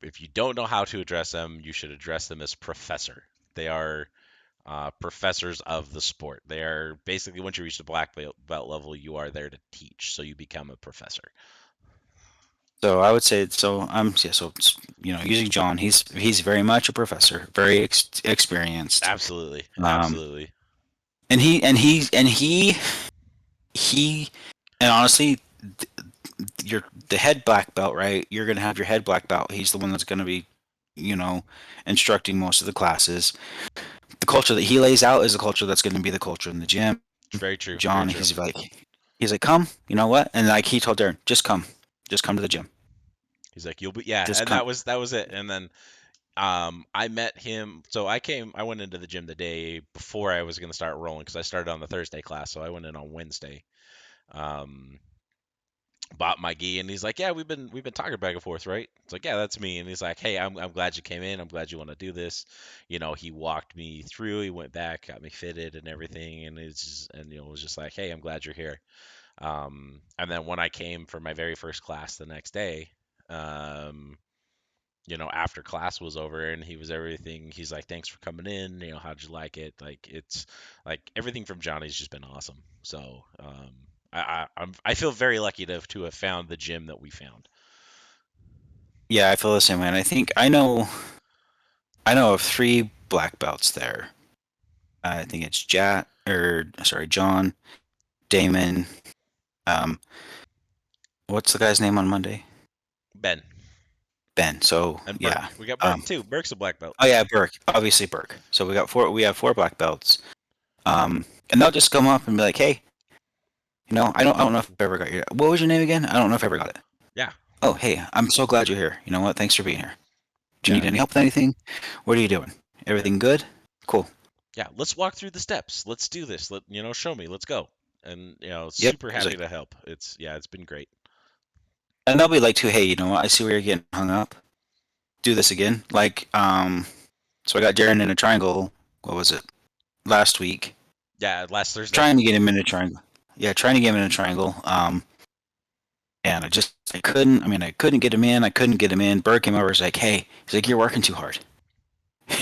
if you don't know how to address them, you should address them as professor. They are professors of the sport. They are basically, once you reach the black belt level, you are there to teach, so you become a professor. So I would say so. Yeah. So using John, he's very much a professor, very experienced. Absolutely, Um, absolutely. he and honestly, you're the head black belt, right? You're gonna have your head black belt. He's the one that's gonna be, you know, instructing most of the classes. The culture that he lays out is the culture that's gonna be the culture in the gym. Very true, very John, true. he's like, come, you know what? And like he told Darren, just come to the gym, He's like, you'll be, yeah, just and come. that was it. And then I met him. So I went into the gym the day before I was going to start rolling because I started on the Thursday class. So I went in on Wednesday. Um, Bought my gi, and he's like, yeah, we've been talking back and forth, right? It's like, yeah, that's me. And he's like, hey, I'm glad you came in. I'm glad you want to do this. He walked me through. He went back, got me fitted and everything, and it was just like, hey, I'm glad you're here. And then when I came for my very first class the next day, um, after class was over and he was everything, he's like, thanks for coming in. How'd you like it? Like, it's like everything from Johnny's just been awesome. So, I feel very lucky to have found the gym that we found. Yeah, I feel the same way. And I think I know of three black belts there. I think it's John, Damon. Um, what's the guy's name on Monday? Ben Ben. So and yeah. Burke. We got Burke Um, too. Burke's a black belt. oh yeah, Burke. Obviously Burke. So we got four. We have four black belts. And they'll just come up and be like, "Hey, I don't know if I ever got your. What was your name again? I don't know if I ever got it. Yeah, Oh, hey, I'm so glad you're here. You know what? Thanks for being here. Do you yeah, need any help with anything? What are you doing? yeah, Everything good? Cool. yeah. Let's walk through the steps. Let's do this. Show me. Let's go. And Yep." super He's happy like, to help. It's been great. and they'll be like, "Too, hey, you know what? I see where you're getting hung up. Do this again." So I got Darren in a triangle. What was it? Last week, Yeah, last Thursday. trying to get him in a triangle. Yeah, trying to get him in a triangle. And I couldn't. I mean, I couldn't get him in. I couldn't get him in. Berg came over. Was like, "Hey," he's like, "You're working too hard.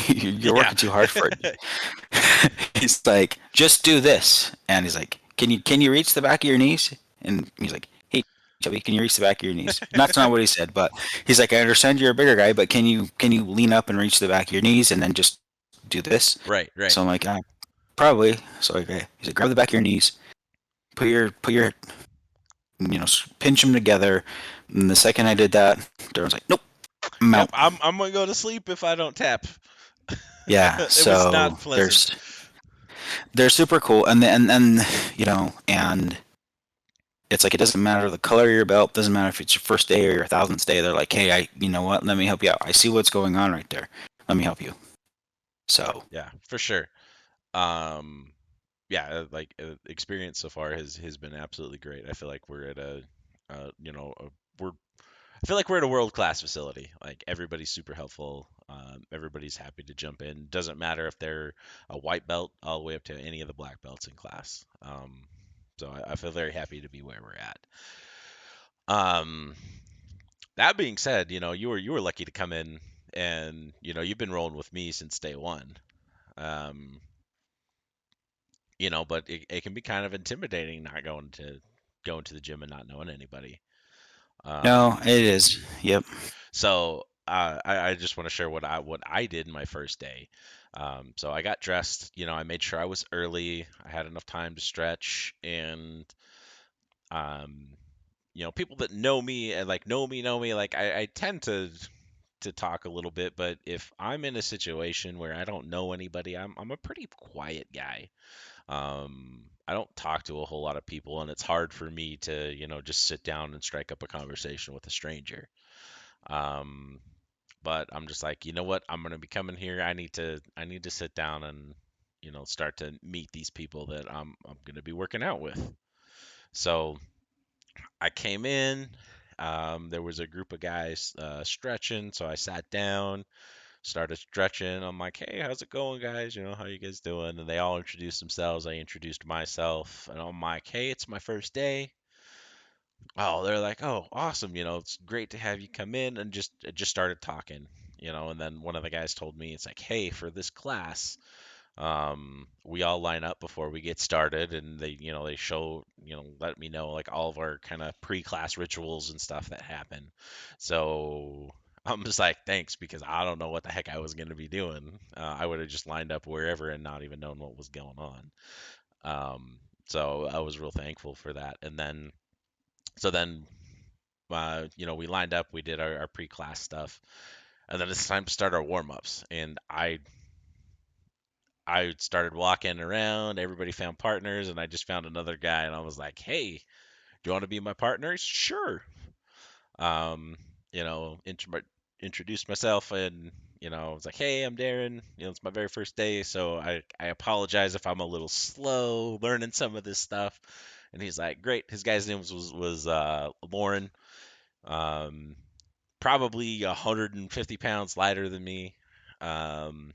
You're Yeah. working too hard for it." He's like, "Just do this." And he's like, "Can you reach the back of your knees?" And he's like, "Hey, Chubby, can you reach the back of your knees?" And that's not what he said, but he's like, "I understand you're a bigger guy, but can you lean up and reach the back of your knees and then just do this?" Right, right. So I'm like, probably. So okay. He's like, grab the back of your knees, put your pinch them together. And the second I did that, Darren's like, "Nope, I'm Yep, out." I'm gonna go to sleep if I don't tap. Yeah. It was So not pleasant. they're super cool, and and it's like it doesn't matter the color of your belt, doesn't matter if it's your first day or your thousandth day. They're like, "Hey, you know what? Let me help you out. I see what's going on right there. Let me help you." So Yeah, for sure. Um, yeah, experience so far has been absolutely great. I feel like we're at we're I feel like we're at a world class facility. Like everybody's super helpful. Everybody's happy to jump in. Doesn't matter if they're a white belt all the way up to any of the black belts in class. So I feel very happy to be where we're at. Um, that being said, you were lucky to come in, and you've been rolling with me since day one. Um, but it can be kind of intimidating not going to the gym and not knowing anybody. no, Um, it is. Yep. so I just want to share what I did my first day. So I got dressed. I made sure I was early. I had enough time to stretch, and um, people that know me and like know me. Like I tend to talk a little bit, but if I'm in a situation where I don't know anybody, I'm a pretty quiet guy. I don't talk to a whole lot of people, and it's hard for me to, just sit down and strike up a conversation with a stranger. Um, but I'm just like, you know what? I'm gonna be coming here. I need to sit down and, start to meet these people that I'm gonna be working out with. So I came in. There was a group of guys stretching, so I sat down. started stretching. I'm like, hey, how's it going, guys? How you guys doing? And they all introduced themselves. I introduced myself, and I'm like, hey, it's my first day. Oh, they're like, oh, awesome. It's great to have you come in, and just started talking. And then one of the guys told me, it's like, hey, for this class, we all line up before we get started, and they show, let me know like all of our kind of pre-class rituals and stuff that happen. So I'm just like, thanks, because I don't know what the heck I was going to be doing. I would have just lined up wherever and not even known what was going on. So I was real thankful for that. And then, so then, we lined up, we did our pre-class stuff, and then it's time to start our warm-ups. And I started walking around, everybody found partners, and I just found another guy, and I was like, hey, do you want to be my partner? Sure. Um, introduced myself, and, I was like, hey, I'm Darren. It's my very first day, so I apologize if I'm a little slow learning some of this stuff. And he's like, great. His guy's name was Lauren. Um, Probably 150 pounds lighter than me. Um,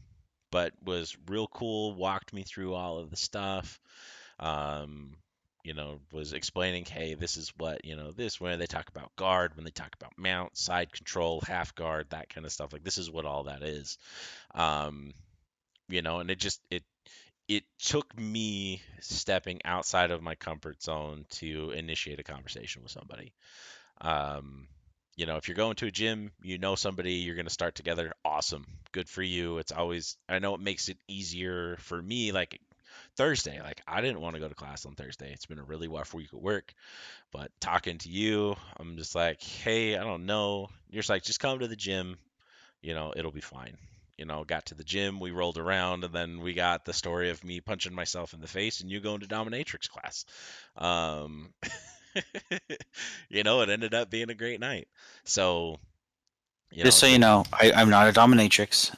but was real cool, walked me through all of the stuff. Um, was explaining, hey, this is what, this when they talk about guard, when they talk about mount, side control, half guard, that kind of stuff. Like this is what all that is. Um, and it took me stepping outside of my comfort zone to initiate a conversation with somebody. Um, if you're going to a gym, somebody, you're going to start together. Awesome. Good for you. It's always, I know it makes it easier for me. Like Thursday, like I didn't want to go to class on Thursday. It's been a really rough week at work, but talking to you, I'm just like, hey, I don't know. You're just like, just come to the gym. It'll be fine. Got to the gym, we rolled around, and then we got the story of me punching myself in the face and you going to dominatrix class. Um, it ended up being a great night. So, Just so you the know, I'm not a dominatrix.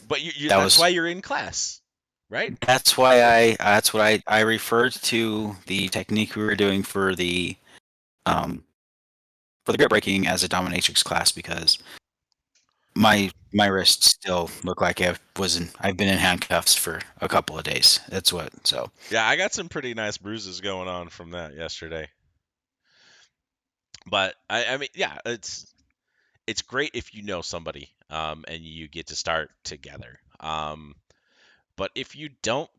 but you That that's why was you're in class, right? that's why that's what I referred to the technique we were doing um for the grip breaking as a dominatrix class because my wrists still look like I've been in handcuffs for a couple of days. That's what. So Yeah, I got some pretty nice bruises going on from that yesterday. But I mean, yeah, it's great if you know somebody, and you get to start together. But if you don't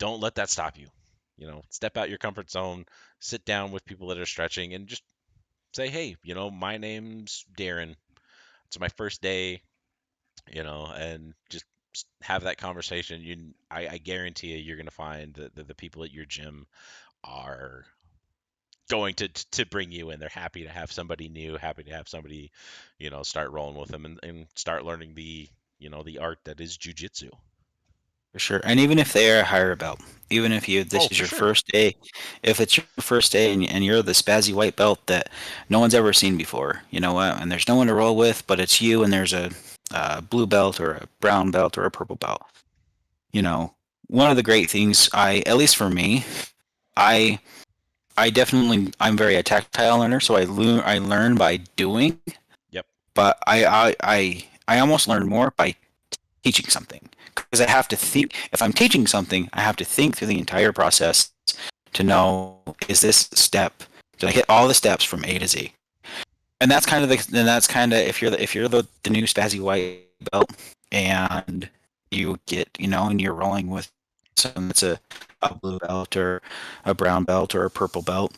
let that stop you. Step out your comfort zone, sit down with people that are stretching, and just say, hey, my name's Darren. It's my first day, and just have that conversation. I guarantee you, you're going to find that the people at your gym are going to bring you in. They're happy to have somebody new, happy to have somebody, start rolling with them and start learning the art that is jujitsu. for sure, and even if they are a higher belt, even if Oh, this is for your sure. first day, if it's your first day and you're the spazzy white belt that no one's ever seen before, you know what? And there's no one to roll with, but it's you, and there's a blue belt or a brown belt or a purple belt. You know, one of the great things at least for me, I I'm very a tactile learner, so I learn by doing, Yep. but I almost learn more by teaching something because I have to think. If I'm teaching something, I have to think through the entire process to know, is this step, did I hit all the steps from A to Z? And that's kind of if you're the new spazzy white belt and you get, and you're rolling with someone that's a blue belt or a brown belt or a purple belt,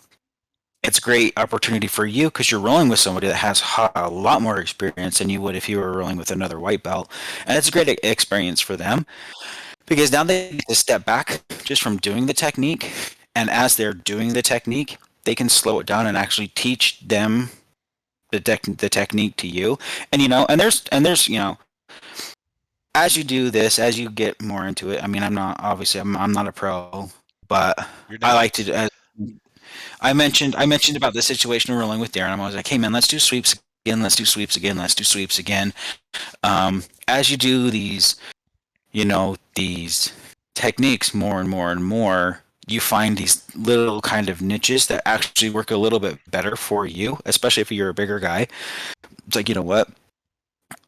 it's a great opportunity for you because you're rolling with somebody that has a lot more experience than you would if you were rolling with another white belt. And it's a great experience for them because now they get to step back just from doing the technique. And as they're doing the technique, they can slow it down and actually teach them the technique to you. And there's as you do this, as you get more into it. I mean, I'm not a pro, but You're I like not. to. I mentioned about the situation we're rolling with Darren. I was like, hey man, let's do sweeps again. Let's do sweeps again. Let's do sweeps again. As you do these techniques more and more and more, you find these little kind of niches that actually work a little bit better for you, especially if you're a bigger guy. It's like, you know what?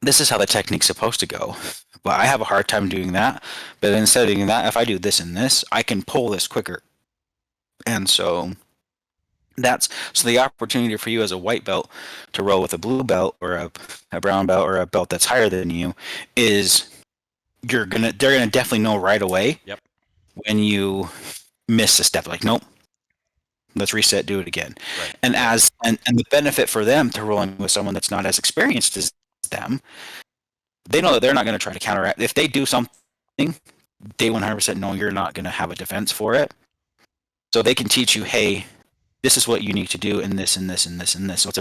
this is how the technique's supposed to go. But I have a hard time doing that. But instead of doing that, if I do this and this, I can pull this quicker. And so that's so the opportunity for you as a white belt to roll with a blue belt or a brown belt or a belt that's higher than you is they're gonna definitely know right away Yep. when you miss a step. Like, nope, let's reset, do it again. Right. And Right. and the benefit for them to rolling with someone that's not as experienced as them, they know that they're not going to try to counteract. If they do something, they 100% know you're not going to have a defense for it. So they can teach you, hey, this is what you need to do in this and this and this and this. So it's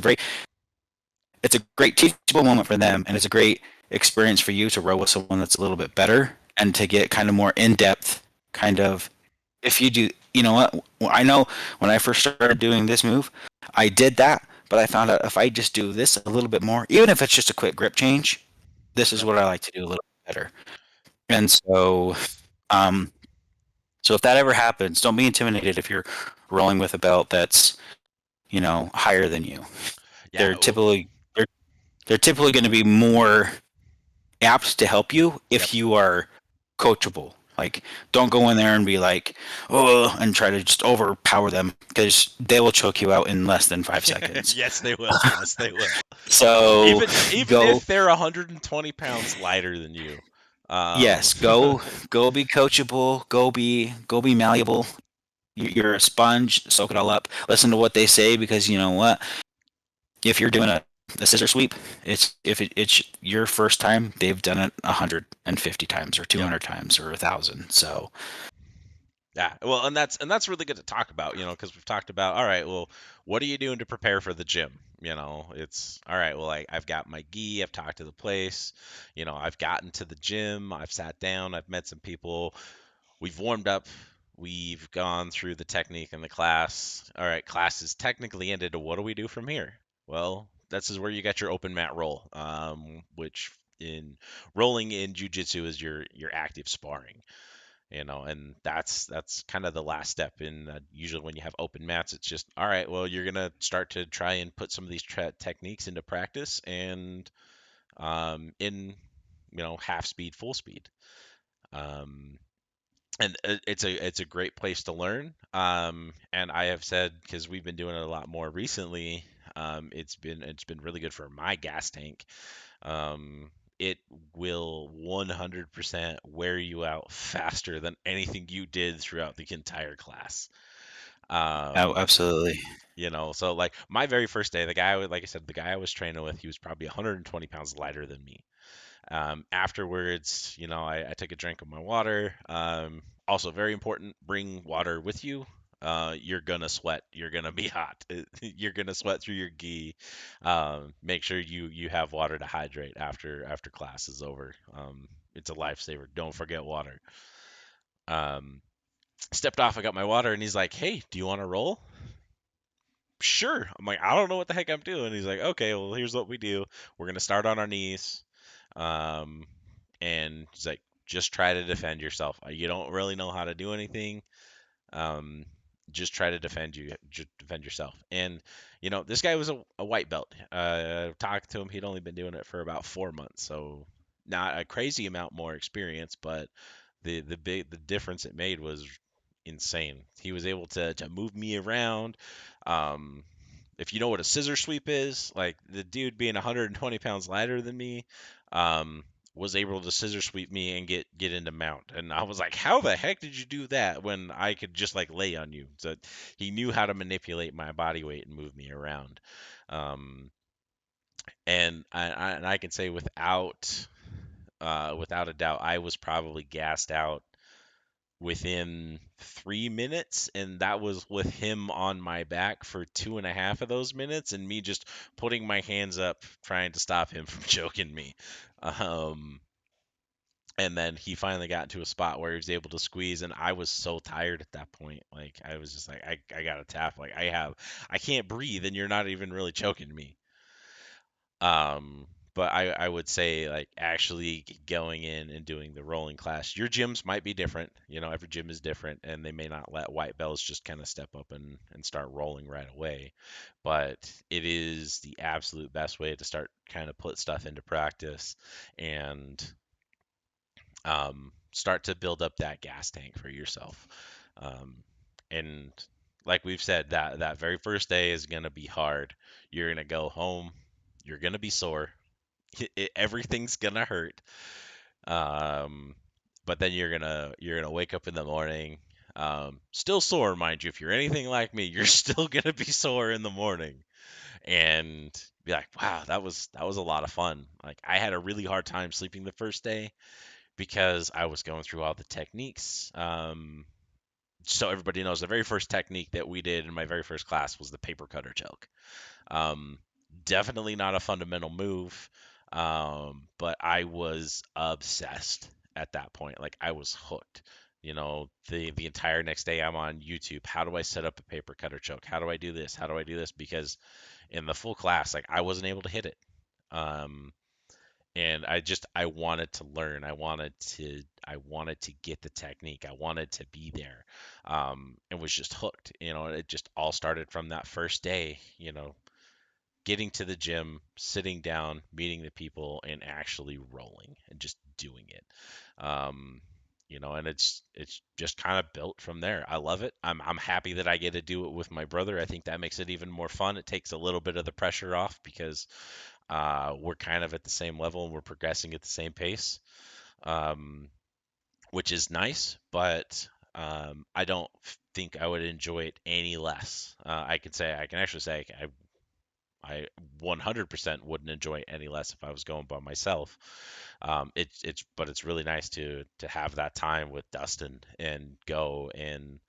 a great teachable moment for them, and it's a great experience for you to row with someone that's a little bit better and to get kind of more in depth. Kind of, if you do, you know what? I know when I first started doing this move, I did that, but I found out if I just do this a little bit more, even if it's just a quick grip change, this is Yep. what I like to do a little bit better. And um, so if that ever happens, don't be intimidated if you're rolling with a belt that's higher than you. Yeah. They're typically they're they're typically going to be more apt to help you Yep. if you are coachable. Like, don't go in there and be like, oh, and try to just overpower them because they will choke you out in less than 5 seconds. Yes, they will. Yes, they will. So Even go, if they're 120 pounds lighter than you. Um, yes, go be coachable. Go be malleable. You're a sponge. Soak it all up. Listen to what they say because you know what? If you're doing a scissor sweep, it's your first time, they've done it 150 times or yep. 200 times or 1,000. So Yeah. Well, and that's really good to talk about, because we've talked about, all right, well, what are you doing to prepare for the gym? It's all right. Well, I've got my gi. I've talked to the place. I've gotten to the gym. I've sat down. I've met some people. We've warmed up. We've gone through the technique in the class. All right, class is technically ended. What do we do from here? Well, this is where you got your open mat roll, which in rolling in jujitsu is your active sparring. And that's kind of the last step. In usually when you have open mats, it's just all right. Well, you're gonna start to try and put some of these techniques into practice, and in half speed, full speed. Um, and it's a great place to learn. And I have said, because we've been doing it a lot more recently, it's been really good for my gas tank. Um, it will 100% wear you out faster than anything you did throughout the entire class. Um, absolutely. so like my very first day, like I said, the guy I was training with, he was probably 120 pounds lighter than me. Afterwards, I took a drink of my water. Also, very important, bring water with you. You're gonna sweat. You're gonna be hot. You're gonna sweat through your gi. Make sure you have water to hydrate after class is over. It's a lifesaver. Don't forget water. Um, Stepped off. I got my water, and he's like, "Hey, do you want to roll?" Sure. I'm like, I don't know what the heck I'm doing. He's like, okay, well, here's what we do. We're gonna start on our knees. Um, and he's like, just try to defend yourself. You don't really know how to do anything. Um, just try to defend yourself. And this guy was a white belt. Talked to him, he'd only been doing it for about 4 months, so not a crazy amount more experience, but the difference it made was insane. He was able to move me around. Um, if you know what a scissor sweep is, like the dude being 120 pounds lighter than me, um, was able to scissor sweep me and get into mount. And I was like, how the heck did you do that when I could just like lay on you? So he knew how to manipulate my body weight and move me around. Um, and I can say without a doubt, I was probably gassed out within 3 minutes, and that was with him on my back for 2.5 of those minutes, and me just putting my hands up trying to stop him from choking me. Um, and then he finally got to a spot where he was able to squeeze, and I was so tired at that point. Like I was just like, I gotta tap. Like I can't breathe, and you're not even really choking me. Um, But I would say like actually going in and doing the rolling class. Your gyms might be different. Every gym is different, and they may not let white belts just kind of step up and start rolling right away. But it is the absolute best way to start kind of put stuff into practice and start to build up that gas tank for yourself. Um, and like we've said, that very first day is gonna be hard. You're gonna go home. You're gonna be sore. Everything's gonna hurt. Um, but then you're gonna wake up in the morning, still sore, mind you. If you're anything like me, you're still gonna be sore in the morning, and be like, wow, that was a lot of fun. Like I had a really hard time sleeping the first day because I was going through all the techniques. So everybody knows the very first technique that we did in my very first class was the paper cutter choke. Um, Definitely not a fundamental move, but I was obsessed at that point. Like I was hooked. The entire next day I'm on YouTube. How do I set up a paper cutter choke? How do I do this? How do I do this? Because in the full class, like I wasn't able to hit it. Um, and I wanted to learn. I wanted to get the technique. I wanted to be there. And was just hooked. It just all started from that first day, getting to the gym, sitting down, meeting the people, and actually rolling and just doing it. Um, and it's just kind of built from there. I love it. I'm happy that I get to do it with my brother. I think that makes it even more fun. It takes a little bit of the pressure off because we're kind of at the same level and we're progressing at the same pace, um, which is nice. But I don't think I would enjoy it any less. I can actually say I 100% wouldn't enjoy it any less if I was going by myself. But it's really nice to have that time with Dustin and go and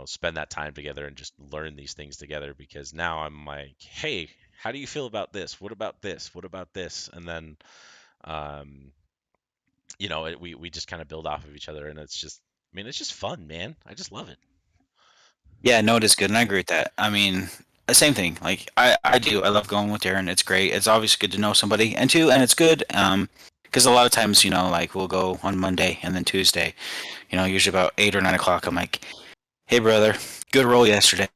spend that time together and just learn these things together, because now I'm like, hey, how do you feel about this? What about this? What about this? And then um, we just kind of build off of each other, and it's just fun, man. I just love it. Yeah, no, it is good, and I agree with that. I mean, the same thing. Like I do. I love going with Darren. It's great. It's obviously good to know somebody, and it's good. Because a lot of times, like we'll go on Monday and then Tuesday. Usually about 8 or 9 o'clock. I'm like, hey brother, good roll yesterday.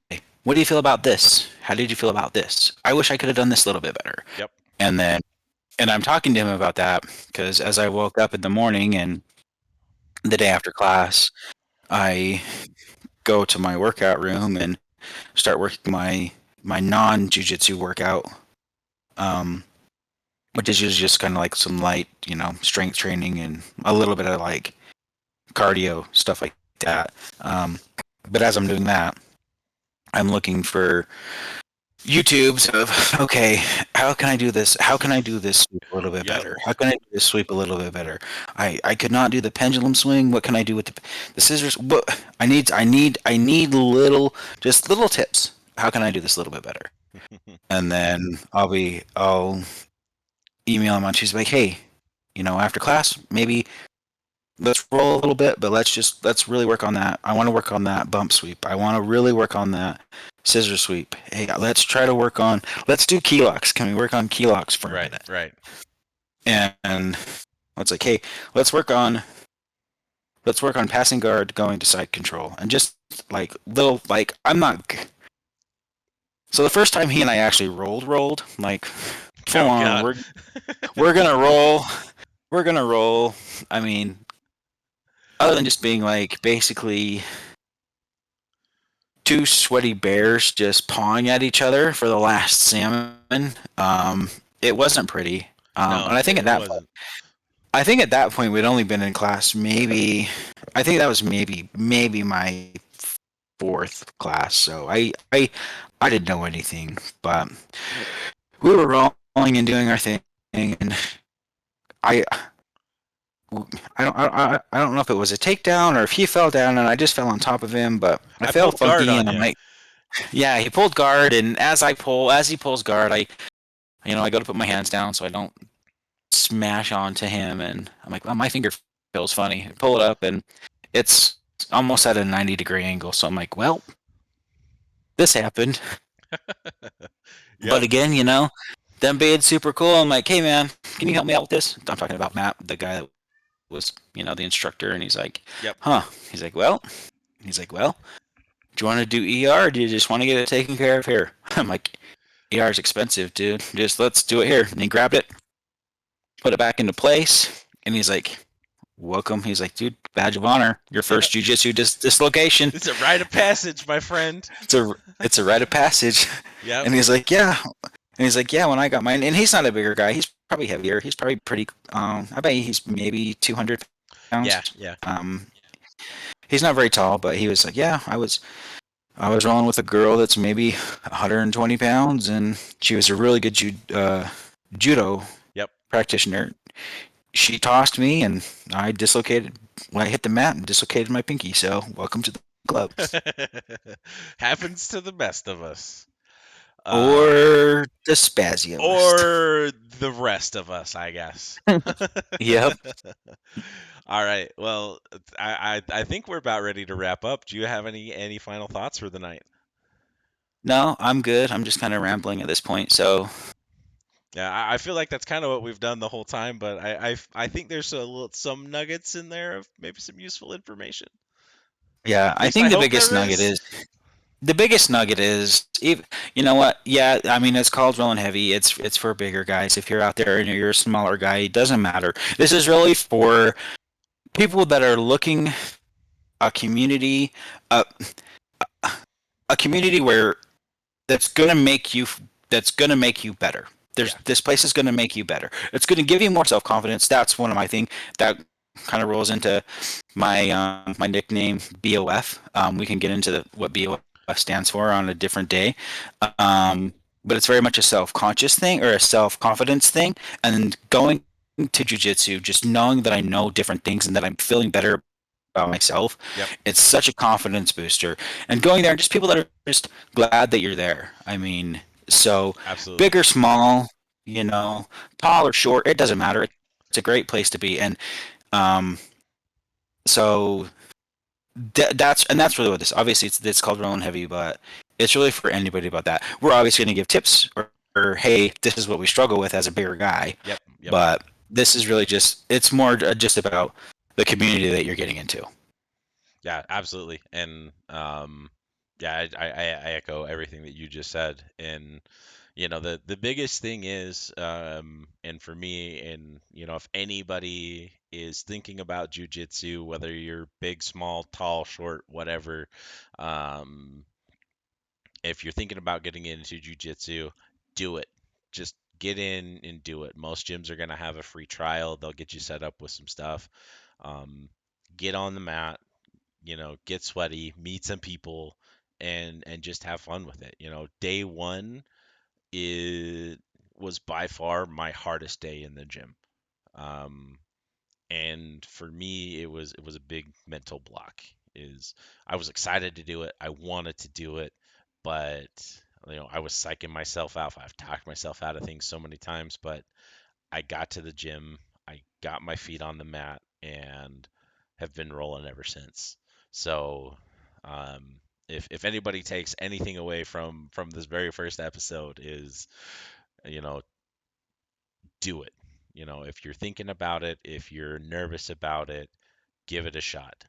What do you feel about this? How did you feel about this? I wish I could have done this a little bit better. Yep. And then, and I'm talking to him about that because as I woke up in the morning and the day after class, I go to my workout room and start working my non jujitsu workout, um, which is usually just kind of like some light, strength training and a little bit of like cardio stuff like that. But as I'm doing that, I'm looking for YouTubes of okay, how can I do this? How can I do this sweep a little bit Yep. better? How can I do this sweep a little bit better? I could not do the pendulum swing. What can I do with the scissors? What I need little tips. How can I do this a little bit better? And then I'll email him on Tuesday like, hey, after class, maybe let's roll a little bit, but let's really work on that. I want to work on that bump sweep. I want to really work on that scissor sweep. Hey, let's do key locks. Can we work on key locks for a Right. minute? Right. And it's like, hey, let's work on let's work on passing guard going to side control and just like little like I'm not. So the first time he and I actually rolled like full Oh on. God. We're gonna roll. We're gonna roll. I mean, other than just being like basically two sweaty bears just pawing at each other for the last salmon. It wasn't pretty. No, And it wasn't. I think at that point we'd only been in class maybe. I think that was maybe my fourth class. So I didn't know anything, but we were rolling and doing our thing, and I. I don't know if it was a takedown or if he fell down and I just fell on top of him, but I I felt pulled guard funky on and I'm you. like, yeah, he pulled guard, and as he pulls guard, I go to put my hands down so I don't smash onto him, and I'm like, well, my finger feels funny. I pull it up, and it's almost at a 90-degree angle, so I'm like, well, this happened. But Yep. again, them being super cool. I'm like, hey man, can you help me out with this? I'm talking about Matt, the guy that was, the instructor, and he's like, Yep. huh? He's like, well, do you want to do ER or do you just want to get it taken care of here? I'm like, ER is expensive, dude. Just let's do it here. And he grabbed it, put it back into place, and he's like, welcome. He's like, dude, badge of honor, your Yeah. first jujitsu dislocation. It's a rite of passage, my friend. It's a rite of passage. Yep. And he's like, yeah. And he's like, yeah, when I got mine, and he's not a bigger guy. He's probably heavier. He's probably pretty. I bet he's maybe 200 Yeah. pounds. Yeah. He's not very tall, but he was like, yeah, I was rolling with a girl that's maybe 120 pounds, and she was a really good judo Yep. practitioner. She tossed me, and I dislocated. When I hit the mat and dislocated my pinky. So welcome to the club, Happens to the best of us. Uh, or the spazio list. or the rest of us, I guess. Yep. All right. Well, I think we're about ready to wrap up. Do you have any final thoughts for the night? No, I'm good. I'm just kind of rambling at this point. So Yeah, I feel like that's kind of what we've done the whole time, but I think there's some nuggets in there of maybe some useful information. yeah, At I least I think hope there is. the biggest nugget is you know what? Yeah, I mean it's called Rollin Heavy. It's for bigger guys. If you're out there and you're a smaller guy, it doesn't matter. This is really for people that are looking a community, a, a community where that's gonna make you that's gonna make you better. Yeah. This place is gonna make you better. It's gonna give you more self confidence. That's one of my things that kind of rolls into my nickname B.O.F. We can get into what B.O.F. stands for on a different day. Um, but it's very much a self conscious thing or a self confidence thing. And going to jujitsu, just knowing that I know different things and that I'm feeling better about myself, Yep. it's such a confidence booster. And going there, just people that are just glad that you're there. I mean, so Absolutely. big or small, tall or short, it doesn't matter. It's a great place to be. And um, so that's really what this. Obviously, it's called Rollin Heavy, but it's really for anybody about that. We're obviously going to give tips or hey, this is what we struggle with as a bigger guy, Yep. Yep. but this is really just it's more just about the community that you're getting into. Yeah, absolutely. And yeah, I echo everything that you just said. And the biggest thing is, and for me, and if anybody is thinking about jujitsu, whether you're big, small, tall, short, whatever, um, if you're thinking about getting into jujitsu, do it. Just get in and do it. Most gyms are gonna have a free trial. They'll get you set up with some stuff. Um, get on the mat, get sweaty, meet some people, and just have fun with it. Day one it was by far my hardest day in the gym. Um, and for me, it was a big mental block. Is I was excited to do it, I wanted to do it, but I was psyching myself out. I've talked myself out of things so many times, but I got to the gym, I got my feet on the mat, and have been rolling ever since. So, if anybody takes anything away from this very first episode, is you know do it. If you're thinking about it, if you're nervous about it, give it a shot.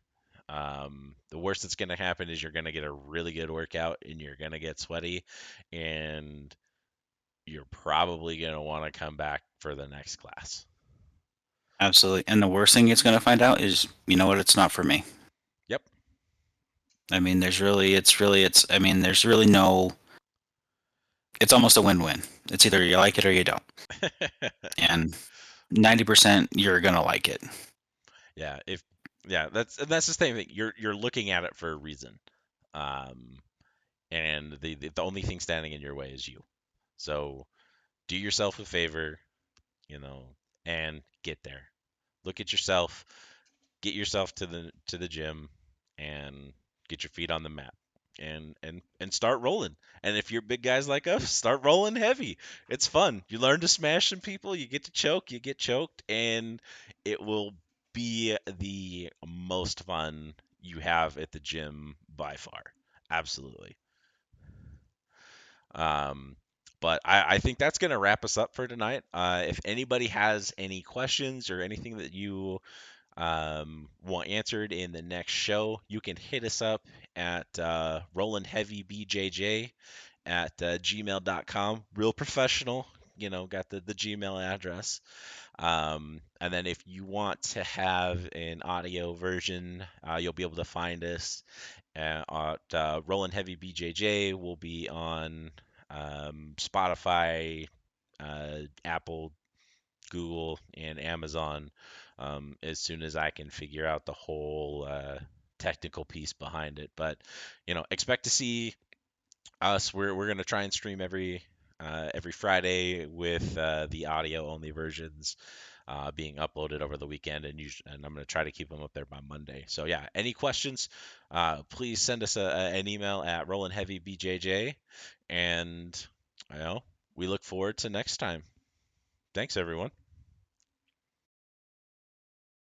The worst that's going to happen is you're going to get a really good workout and you're going to get sweaty, and you're probably going to want to come back for the next class. Absolutely. And the worst thing it's going to find out is, you know what, it's not for me. Yep. I mean, I mean, there's really no, it's almost a win-win. It's either you like it or you don't. And 90% you're going to like it. Yeah, if yeah, that's the same thing. You're looking at it for a reason. Um, and the only thing standing in your way is you. So do yourself a favor, you know, and get there. Look at yourself, get yourself to the gym, and get your feet on the mat, and start rolling. And if you're big guys like us, start rolling heavy. It's fun. You learn to smash some people, you get to choke, you get choked, and it will be the most fun you have at the gym by far. Absolutely. Um, But I think that's going to wrap us up for tonight. If anybody has any questions or anything that you want answered in the next show, you can hit us up at Rollin Heavy BJJ at gmail.com. Real professional, got the Gmail address. And then if you want to have an audio version, you'll be able to find us at Rollin Heavy BJJ. Will be on Spotify, Apple, Google, and Amazon as soon as I can figure out the whole technical piece behind it. But expect to see us. We're gonna try and stream every Friday with the audio only versions being uploaded over the weekend, and I'm gonna try to keep them up there by Monday. So yeah, any questions? Please send us an email at rollinheavybjj, and you know we look forward to next time. Thanks everyone.